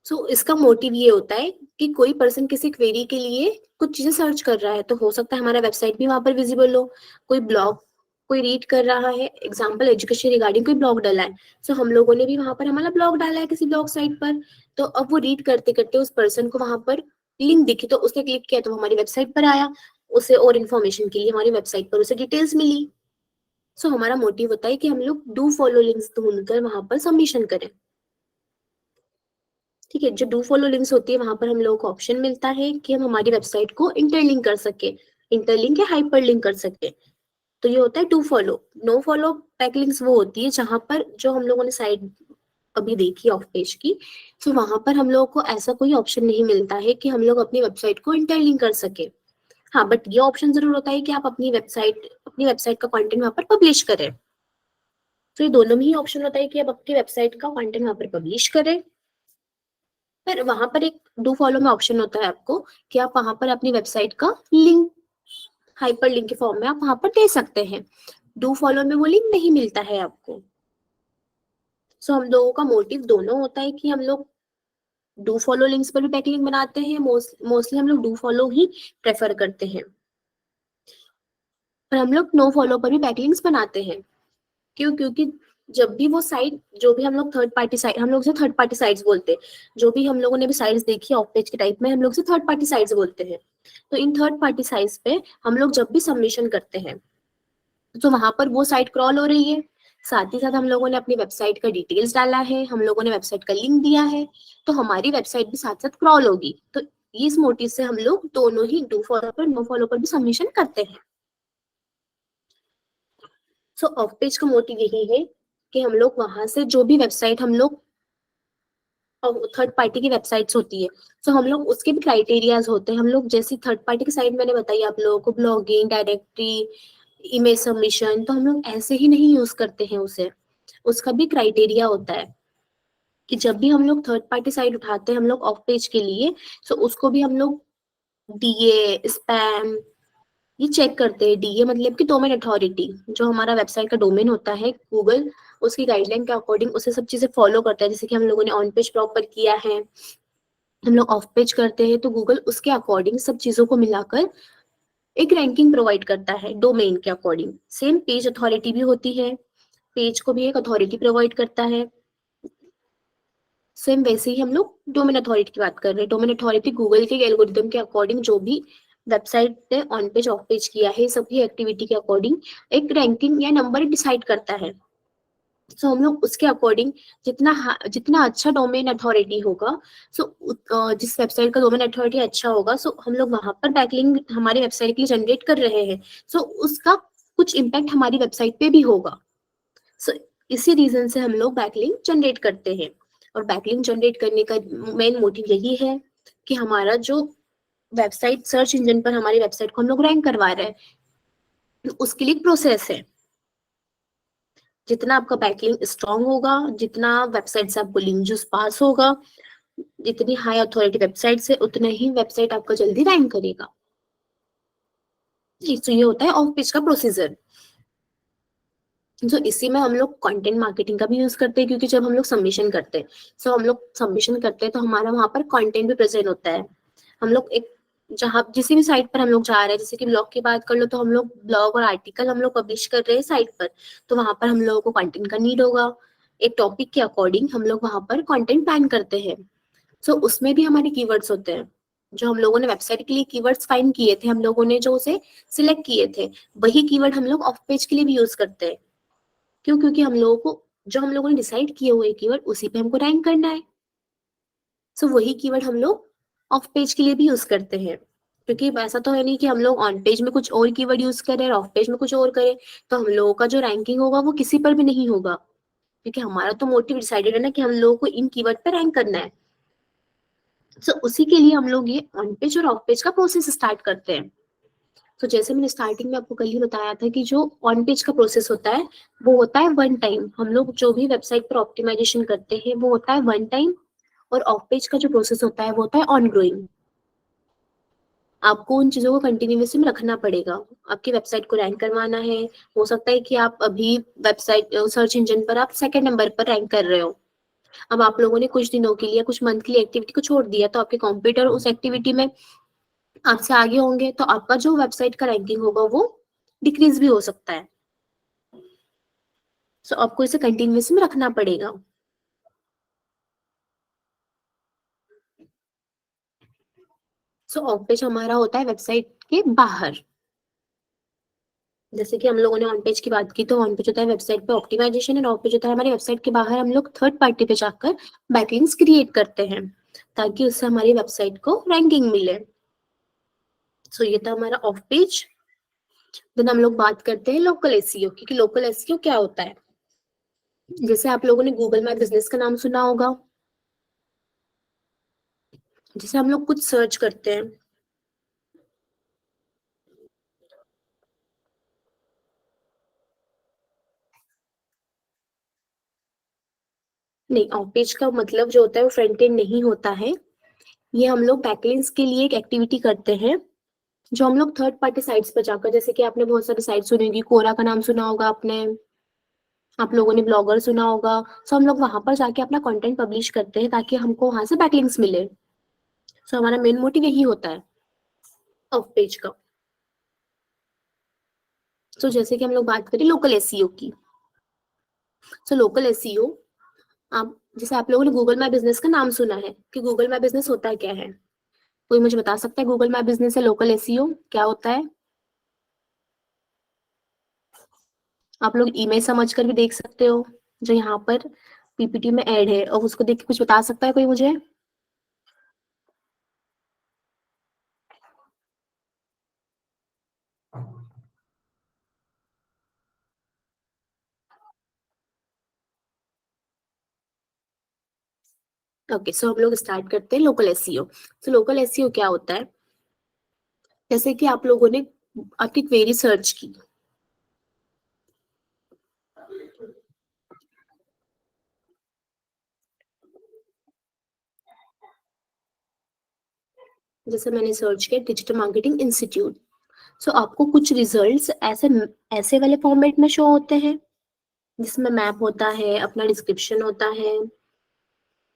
सो इसका मोटिव ये होता है कि कोई पर्सन किसी क्वेरी के लिए कुछ चीजें सर्च कर रहा है, तो हो सकता है हमारा वेबसाइट भी वहां पर विजिबल हो। कोई ब्लॉग कोई रीड कर रहा है, एग्जाम्पल एजुकेशन रिगार्डिंग कोई ब्लॉग डाला है, सो हम लोगों ने भी वहां पर हमारा ब्लॉग डाला है किसी ब्लॉग साइट पर। तो अब वो रीड करते करते उस पर्सन को वहां पर लिंक दिखी, तो उसने क्लिक किया तो वो हमारी वेबसाइट पर आया, उसे और इन्फॉर्मेशन के लिए हमारी वेबसाइट पर उसे डिटेल्स मिली। सो हमारा मोटिव होता है कि हम लोग डू फॉलो लिंक्स ढूंढकर वहां पर सबमिशन करें। ठीक है, जो डू फॉलो लिंक्स होती है वहां पर हम लोगों को ऑप्शन मिलता है कि हम हमारी वेबसाइट को इंटरलिंक कर सके, इंटरलिंक या हाइपर लिंक कर सके। तो ये होता है do follow. No follow backlinks वो होती है जहां पर जो हम लोगों ने साइट अभी देखी ऑफ पेज की, तो वहां पर हम लोगों को ऐसा कोई ऑप्शन नहीं मिलता है कि हम लोग अपनी वेबसाइट को इंटरलिंक कर सके। हाँ, बट ये ऑप्शन जरूर होता है कि आप अपनी वेबसाइट का कंटेंट वहां पर पब्लिश करें। तो ये दोनों में ही ऑप्शन होता है कि आप अपनी वेबसाइट का कंटेंट वहां पर पब्लिश करें। पर वहां पर एक डू फॉलो में ऑप्शन होता है आपको कि आप वहां पर अपनी वेबसाइट का लिंक हाइपर लिंक के फॉर्म में आप वहां पर दे सकते हैं। डू फॉलो में वो लिंक नहीं मिलता है आपको। सो हम लोगों का मोटिव दोनों होता है कि हम लोग डू फॉलो लिंक्स पर भी बैकलिंक बनाते हैं, मोस्टली हम लोग डू फॉलो ही प्रेफर करते हैं, पर हम लोग नो फॉलो पर भी बैकलिंक्स बनाते हैं। क्यों? क्योंकि जब भी वो साइट, जो भी हम लोग थर्ड पार्टी साइट, हम लोग से थर्ड पार्टी साइट्स बोलते हैं, जो भी हम लोगों ने भी साइट्स देखी ऑफ पेज के टाइप में, हम लोग से थर्ड पार्टी साइट्स बोलते हैं। तो इन थर्ड पार्टी साइट्स पे हम लोग जब भी सबमिशन करते हैं तो वहां पर वो साइट क्रॉल हो रही है, साथ ही साथ हम लोगों ने अपनी वेबसाइट का डिटेल्स डाला है, हम लोगों ने वेबसाइट का लिंक दिया है, तो हमारी वेबसाइट भी साथ साथ क्रॉल होगी। तो इस मोटिव से हम लोग दोनों ही डू फॉलो पर नो फॉलो पर भी सबमिशन करते हैं। सो ऑफ पेज का मोटिव यही है कि हम लोग वहां से जो भी वेबसाइट हम लोग थर्ड पार्टी की वेबसाइट्स होती है, सो हम लोग उसके भी क्राइटेरियाज होते हैं। हम लोग जैसी थर्ड पार्टी की साइट मैंने बताई आप लोगों को, ब्लॉगिंग, डायरेक्टरी, इमेज सबमिशन, तो हम लोग ऐसे ही नहीं यूज करते हैं उसे। उसका भी क्राइटेरिया होता है कि जब भी हम लोग थर्ड पार्टी साइट उठाते हैं हम लोग ऑफ पेज के लिए, सो उसको भी हम लोग डीए, स्पैम, ये चेक करते हैं। डीए मतलब कि डोमेन अथॉरिटी, जो हमारा वेबसाइट का डोमेन होता है गूगल उसकी गाइडलाइन के अकॉर्डिंग उसे सब चीजें फॉलो करता है। जैसे कि हम लोगों ने ऑन पेज प्रॉपर किया है, हम लोग ऑफ पेज करते हैं, तो गूगल उसके अकॉर्डिंग सब चीजों को मिलाकर एक रैंकिंग प्रोवाइड करता है डोमेन के अकॉर्डिंग। सेम पेज अथॉरिटी भी होती है, पेज को भी एक अथॉरिटी प्रोवाइड करता है। सेम वैसे ही हम लोग डोमेन अथॉरिटी की बात कर रहे हैं। डोमेन अथॉरिटी गूगल के एल्गोरिथम के अकॉर्डिंग जो भी वेबसाइट ने ऑन पेज ऑफ पेज किया है, सभी एक्टिविटी के अकॉर्डिंग एक रैंकिंग या नंबर डिसाइड करता है। सो हम लोग उसके अकॉर्डिंग जितना अच्छा डोमेन अथॉरिटी होगा, सो जिस वेबसाइट का डोमेन अथॉरिटी अच्छा होगा, सो हम लोग वहां पर बैकलिंक हमारी वेबसाइट के लिए जनरेट कर रहे हैं, सो उसका कुछ इम्पैक्ट हमारी वेबसाइट पे भी होगा। सो इसी रीजन से हम लोग बैकलिंक जनरेट करते हैं। और बैकलिंक जनरेट करने का मेन मोटिव यही है कि हमारा जो वेबसाइट सर्च इंजन पर हमारी वेबसाइट को हम लोग रैंक करवा रहे हैं, तो उसके लिए एक प्रोसेस है। जितना आपका बैकलिंक स्ट्रांग होगा, जितना वेबसाइट से आपको लिंक जूस पास होगा, जितनी हाई अथॉरिटी वेबसाइट से, उतना ही वेबसाइट आपका जल्दी रैंक करेगा। तो ये होता है ऑफ पेज का प्रोसीजर। तो इसी में हम लोग कंटेंट मार्केटिंग का भी यूज करते हैं, क्योंकि जब हम लोग सबमिशन करते हैं, हम लोग सबमिशन करते हैं तो हमारा वहां पर कंटेंट भी प्रेजेंट होता है। हम लोग एक जहाँ जिस भी साइट पर हम लोग जा रहे हैं, जैसे कि ब्लॉग की बात कर लो, तो हम लोग ब्लॉग और आर्टिकल हम लोग पब्लिश कर रहे हैं साइट पर, तो वहां पर हम लोगों को कंटेंट का नीड होगा। एक टॉपिक के अकॉर्डिंग हम लोग वहां पर कंटेंट प्लान करते हैं। सो उसमें भी हमारे कीवर्ड्स होते हैं। जो हम लोगों ने वेबसाइट के लिए कीवर्ड्स फाइंड किए थे, हम लोगों ने जो उसे सिलेक्ट किए थे, वही कीवर्ड हम लोग ऑफ पेज के लिए भी यूज करते हैं। क्यों? क्योंकि हम लोगों को जो हम लोगों ने डिसाइड किए हुए कीवर्ड, उसी पे हमको रैंक करना है। सो वही कीवर्ड हम लोग ऑफ पेज के लिए भी यूज करते हैं। क्योंकि ऐसा तो है नहीं कि हम लोग ऑन पेज में कुछ और कीवर्ड यूज करें और ऑफ पेज में कुछ और करें, तो हम लोगों का जो रैंकिंग होगा वो किसी पर भी नहीं होगा। क्योंकि हमारा तो मोटिव डिसाइडेड है ना कि हम लोगों को इन कीवर्ड पर रैंक करना है। सो उसी के लिए हम लोग ये ऑन पेज और ऑफ पेज का प्रोसेस स्टार्ट करते हैं। तो जैसे मैंने स्टार्टिंग में आपको कल ही बताया था कि जो ऑन पेज का प्रोसेस होता है, वो होता है वन टाइम। हम लोग जो भी वेबसाइट पर ऑप्टिमाइजेशन करते हैं वो होता है वन टाइम, और ऑफ पेज का जो प्रोसेस होता है वो होता है ऑन ग्रोइंग। आपको उन चीजों को कंटिन्यूअसली में रखना पड़ेगा। आपकी वेबसाइट को रैंक करवाना है। हो सकता है कि आप अभी वेबसाइट सर्च इंजन पर आप सेकंड नंबर पर रैंक कर रहे हो। अब आप लोगों ने कुछ दिनों के लिए, कुछ मंथ के लिए एक्टिविटी को छोड़ दिया, तो आपके कॉम्पिटिटर उस एक्टिविटी में आपसे आगे होंगे, तो आपका जो वेबसाइट का रैंकिंग होगा वो डिक्रीज भी हो सकता है। सो आपको इसे कंटिन्यूस में रखना पड़ेगा। सो ऑफ पेज हमारा होता है वेबसाइट के बाहर। जैसे कि हम लोगों ने ऑन पेज की बात की, तो ऑन पेज होता है वेबसाइट पे ऑप्टिमाइजेशन, और ऑफ पेज होता है हमारी वेबसाइट के बाहर हम लोग थर्ड पार्टी पे जाकर बैकलिंक्स क्रिएट करते हैं, ताकि उससे हमारी वेबसाइट को रैंकिंग मिले। सो ये था हमारा ऑफ पेज। देन हम लोग बात करते हैं लोकल एसईओ की, कि लोकल एसईओ क्या होता है। जैसे आप लोगों ने गूगल माई बिजनेस का नाम सुना होगा। जैसे हम लोग कुछ सर्च करते हैं, नहीं, ऑफ पेज का मतलब जो होता है वो फ्रंट एंड नहीं होता है। ये हम लोग बैकलिंक्स के लिए एक एक्टिविटी करते हैं, जो हम लोग थर्ड पार्टी साइट्स पर जाकर, जैसे कि आपने बहुत सारी साइट सुनी होगी, कोरा का नाम सुना होगा आपने, आप लोगों ने ब्लॉगर सुना होगा। सो हम लोग वहां पर जाके अपना कंटेंट पब्लिश करते हैं, ताकि हमको वहां से बैकलिंक्स मिले। सो हमारा मेन मोटिव यही होता है ऑफ पेज का। सो जैसे कि हम लोग बात करें लोकल एसईओ की। सो लोकल एसईओ, आप जैसे आप लोगों ने गूगल माई बिजनेस का नाम सुना है, कि गूगल माई बिजनेस होता है क्या है। कोई मुझे बता सकता है गूगल माई बिजनेस या लोकल एसईओ क्या होता है? आप लोग इमेज समझ कर भी देख सकते हो, जो यहाँ पर पीपीटी में ऐड है, और उसको देख के कुछ बता सकता है कोई मुझे? ओके, सो हम लोग स्टार्ट करते हैं local SEO. So local SEO क्या होता है? जैसे कि आप लोगों ने आपकी क्वेरी सर्च की, जैसे मैंने सर्च किया डिजिटल मार्केटिंग इंस्टीट्यूट। सो आपको कुछ रिजल्ट्स ऐसे ऐसे वाले फॉर्मेट में शो होते हैं, जिसमें मैप होता है, अपना डिस्क्रिप्शन होता है,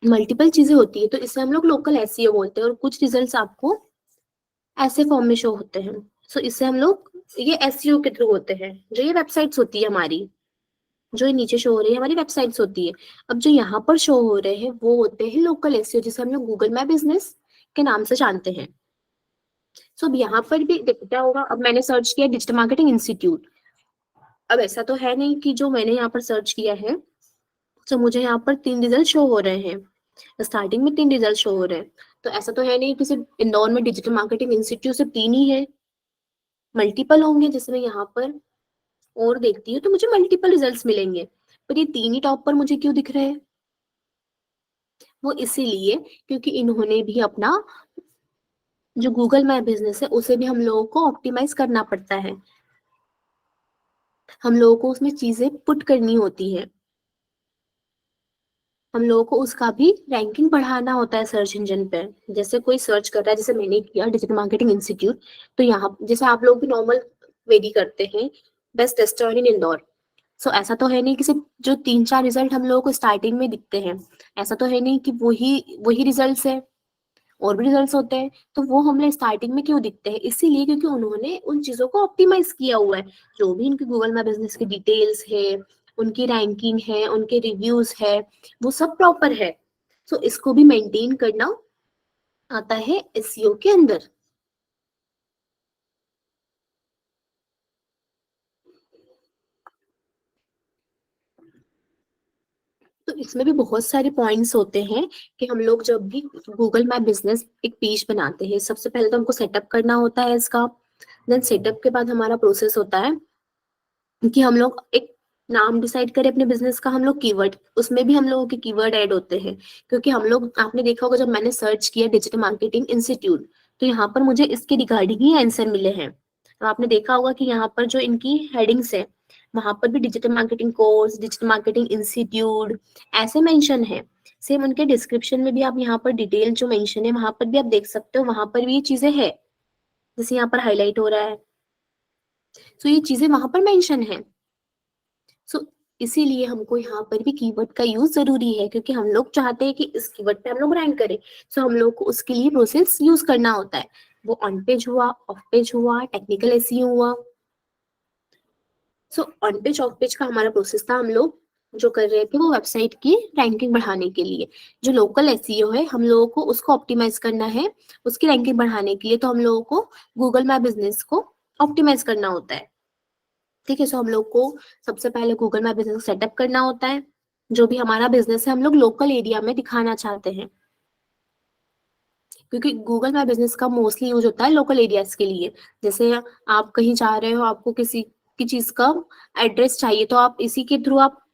मल्टीपल चीजें होती है, तो इसे हम लोग लोकल एसईओ बोलते हैं। और कुछ रिजल्ट्स आपको ऐसे फॉर्म में शो होते हैं। सो इससे हम लोग, ये एसईओ के थ्रू होते हैं। जो ये वेबसाइट्स होती है हमारी, जो ये नीचे शो हो रही है हमारी वेबसाइट्स होती है। अब जो यहाँ पर शो हो रहे हैं वो होते हैं लोकल एसईओ, जिसे हम लोग गूगल माई बिजनेस के नाम से जानते हैं। सो अब यहाँ पर भी देखो क्या होगा। अब मैंने सर्च किया डिजिटल मार्केटिंग इंस्टीट्यूट। अब ऐसा तो है नहीं कि जो मैंने यहाँ पर सर्च किया है, तो मुझे यहाँ पर 3 रिजल्ट शो हो रहे हैं। स्टार्टिंग में 3 रिजल्ट शो हो रहे हैं, तो ऐसा तो है नहीं कि सिर्फ इंदौर में डिजिटल मार्केटिंग इंस्टीट्यूट सिर्फ 3 ही है, मल्टीपल होंगे। जैसे मैं यहाँ पर और देखती हूँ तो मुझे मल्टीपल रिजल्ट्स मिलेंगे, पर ये 3 ही टॉप पर मुझे क्यों दिख रहे हैं? वो इसीलिए क्योंकि इन्होंने भी अपना जो गूगल माई बिजनेस है उसे भी हम लोगों को ऑप्टिमाइज करना पड़ता है, हम लोगों को उसमें चीजें पुट करनी होती है, हम लोगों को उसका भी रैंकिंग बढ़ाना होता है सर्च इंजन पे। जैसे कोई सर्च कर रहा है, जैसे मैंने किया डिजिटल मार्केटिंग इंस्टीट्यूट, तो यहाँ जैसे आप लोग भी नॉर्मल क्वेरी करते हैं बेस्ट टेस्टर इन इंदौर, सो ऐसा तो है नहीं कि सिर्फ जो 3-4 रिजल्ट हम लोगों को स्टार्टिंग में दिखते हैं, ऐसा तो है नहीं कि वही वही रिजल्ट्स है, और भी रिजल्ट्स होते हैं। तो वो हमें स्टार्टिंग में क्यों दिखते हैं, इसीलिए क्योंकि उन्होंने उन चीजों को ऑप्टिमाइज किया हुआ है। जो भी इनके गूगल माई बिजनेस की डिटेल्स है, उनकी रैंकिंग है, उनके रिव्यूज है, वो सब प्रॉपर है। सो इसको भी मेंटेन करना आता है एसईओ के अंदर। तो इसमें भी बहुत सारे पॉइंट्स होते हैं कि हम लोग जब भी गूगल माई बिजनेस एक पेज बनाते हैं, सबसे पहले तो हमको सेटअप करना होता है इसका। देन सेटअप के बाद हमारा प्रोसेस होता है कि हम लोग एक नाम डिसाइड करें अपने बिजनेस का, हम लोग कीवर्ड, उसमें भी हम लोगों के कीवर्ड ऐड होते हैं। क्योंकि हम लोग, आपने देखा होगा जब मैंने सर्च किया डिजिटल मार्केटिंग इंस्टीट्यूट, तो यहाँ पर मुझे इसके रिगार्डिंग ही आंसर मिले हैं। तो आपने देखा होगा कि यहाँ पर जो इनकी हेडिंग्स है, वहां पर भी digital marketing course, digital marketing institute ऐसे मेंशन है। सेम उनके डिस्क्रिप्शन में भी आप यहाँ पर डिटेल जो मेंशन है वहां पर भी आप देख सकते हो, वहां पर भी ये चीजें है, जैसे यहाँ पर हाईलाइट हो रहा है। तो ये चीजें वहां पर मेंशन है। सो इसीलिए हमको यहाँ पर भी कीवर्ड का यूज जरूरी है, क्योंकि हम लोग चाहते हैं कि इस कीवर्ड पे हम लोग रैंक करें। सो हम लोग को उसके लिए प्रोसेस यूज करना होता है। वो ऑन पेज हुआ, ऑफ पेज हुआ, टेक्निकल एसईओ हुआ। So on page of page का हमारा प्रोसेस था, हम लोग जो कर रहे थे वो वेबसाइट की रैंकिंग बढ़ाने के लिए। जो लोकल एसईओ है हम लोगों को उसको ऑप्टिमाइज करना है, उसकी रैंकिंग बढ़ाने के लिए तो हम लोगों को गूगल माई बिजनेस को ऑप्टिमाइज करना होता है। ठीक है, सो हम लोग को सबसे पहले गूगल माई बिजनेस सेटअप करना होता है। जो भी हमारा बिजनेस है हम लोग लोकल एरिया में दिखाना चाहते हैं, क्योंकि गूगल माई बिजनेस का मोस्टली यूज होता है लोकल एरियाज के लिए। जैसे आप कहीं जा रहे हो, आपको किसी की चीज का एड्रेस चाहिए, तो आप इसी के थ्रू आप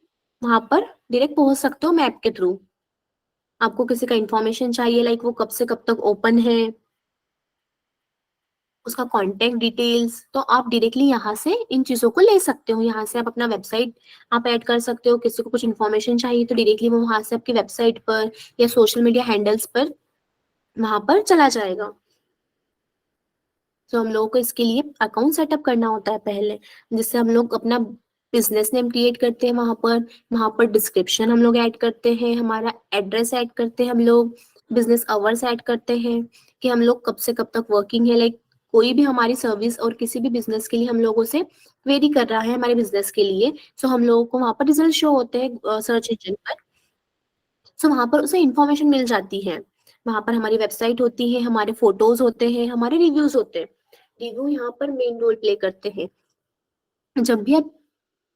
वहां पर डायरेक्ट पहुंच सकते हो मैप के थ्रू। आपको किसी का इंफॉर्मेशन चाहिए, लाइक वो कब से कब तक ओपन है, उसका कॉन्टेक्ट डिटेल्स, तो आप डायरेक्टली यहाँ से इन चीजों को ले सकते हो। यहाँ से आप अपना वेबसाइट आप ऐड कर सकते हो। किसी को कुछ इन्फॉर्मेशन चाहिए तो डायरेक्टली वो वहां से आपकी वेबसाइट पर या सोशल मीडिया हैंडल्स पर वहां पर चला जाएगा। तो हम लोगों को इसके लिए अकाउंट सेटअप करना होता है पहले, जिससे हम लोग अपना बिजनेस नेम क्रिएट करते हैं। वहां पर डिस्क्रिप्शन हम लोग ऐड करते हैं, हमारा एड्रेस ऐड करते हैं, हम लोग बिजनेस आवर्स ऐड करते हैं कि हम लोग कब से कब तक वर्किंग है। लाइक कोई भी हमारी सर्विस और किसी भी बिजनेस के लिए हम लोगों से क्वेरी कर रहा है हमारे बिजनेस के लिए, सो हम लोगों को वहां पर रिजल्ट शो होते हैं सर्च इंजन पर। सो वहां पर उसे इंफॉर्मेशन मिल जाती है। वहां पर हमारी वेबसाइट होती है, हमारे फोटोज होते हैं, हमारे रिव्यूज होते हैं। रिव्यू यहाँ पर मेन रोल प्ले करते हैं। जब भी आप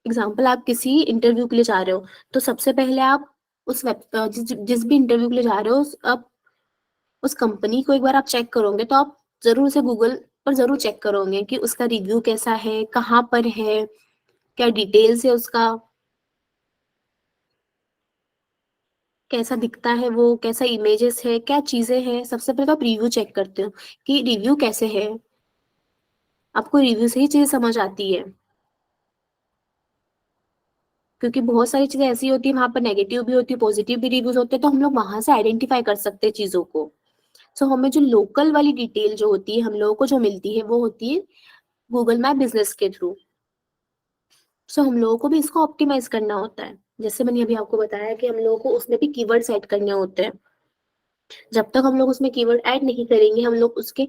एग्जाम्पल, आप किसी इंटरव्यू के लिए जा रहे हो, तो सबसे पहले आप उस जिस भी इंटरव्यू के लिए जा रहे हो आप उस कंपनी को एक बार आप चेक करोगे, तो आप जरूर उसे गूगल पर जरूर चेक करोगे कि उसका रिव्यू कैसा है, कहाँ पर है, क्या डिटेल्स है उसका, कैसा दिखता है वो, कैसा इमेजेस है, क्या चीजें हैं। सबसे पहले तो आप रिव्यू चेक करते हो कि रिव्यू कैसे है। आपको रिव्यू से ही चीजें समझ आती है, क्योंकि बहुत सारी चीजें ऐसी होती है वहां पर नेगेटिव भी होती है, पॉजिटिव भी रिव्यूज होते हैं, तो हम लोग वहां से आइडेंटिफाई कर सकते हैं चीजों को। सो हमें जो लोकल वाली डिटेल जो होती है हम लोगों को जो मिलती है वो होती है गूगल मैप बिजनेस के थ्रू। सो हम लोगों को भी इसको ऑप्टिमाइज करना होता है। जैसे मैंने अभी आपको बताया कि हम लोगों को उसमें भी कीवर्ड सेट करने होते हैं। जब तक हम लोग उसमें कीवर्ड ऐड नहीं करेंगे, हम लोग उसके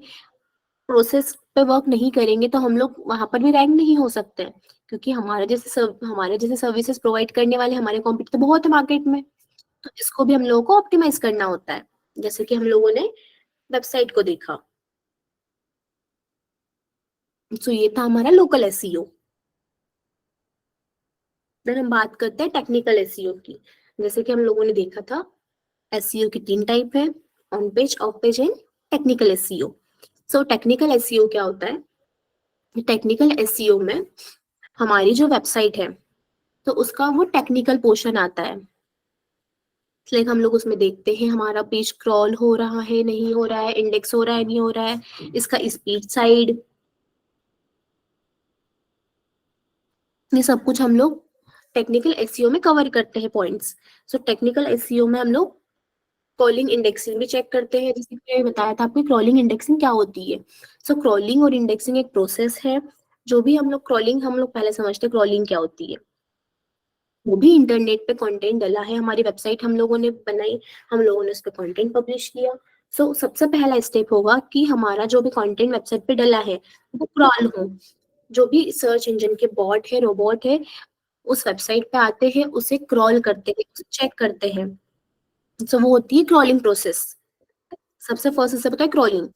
प्रोसेस पे वर्क नहीं करेंगे, तो हम लोग वहां पर भी रैंक नहीं हो सकते हैं। क्योंकि हमारे जैसे सर्विसेज प्रोवाइड करने वाले हमारे कॉम्पिटिटर बहुत है मार्केट में। तो इसको भी हम लोगों को ऑप्टिमाइज करना होता है, जैसे कि हम लोगों ने वेबसाइट को देखा। सो ये था हमारा लोकल एसईओ। देन हम बात करते हैं टेक्निकल एसईओ की। जैसे कि हम लोगों ने देखा था एसईओ की 3 टाइप है, on page, of page and technical SEO. So technical SEO क्या होता है? टेक्निकल एसईओ में हमारी जो वेबसाइट है तो उसका वो टेक्निकल पोर्शन आता है। लाइक हम लोग उसमें देखते हैं हमारा पेज क्रॉल हो रहा है नहीं हो रहा है, इंडेक्स हो रहा है नहीं हो रहा है, इसका स्पीड साइड, ये सब कुछ हम लोग टेक्निकल एसईओ में कवर करते हैं पॉइंट्स। सो टेक्निकल एसईओ में हम लोग क्रॉलिंग इंडेक्सिंग भी चेक करते हैं, जैसे कि मैंने बताया था आपको क्रॉलिंग इंडेक्सिंग क्या होती है। सो क्रॉलिंग और इंडेक्सिंग एक प्रोसेस है। जो भी हम लोग क्रॉलिंग, हम लोग पहले समझते हैं क्रॉलिंग क्या होती है। वो भी इंटरनेट पे कंटेंट डला है, हमारी वेबसाइट हम लोगों ने बनाई, हम लोगों ने उस पर कंटेंट पब्लिश किया। सो सबसे पहला स्टेप होगा कि हमारा जो भी कंटेंट वेबसाइट पे डला है वो क्रॉल हो। जो भी सर्च इंजन के बॉट है, रोबोट है, उस वेबसाइट पे आते हैं, उसे क्रॉल करते हैं, उसे चेक करते हैं। सो वो होती है क्रॉलिंग प्रोसेस। सबसे फर्स्ट स्टेप होता है क्रॉलिंग,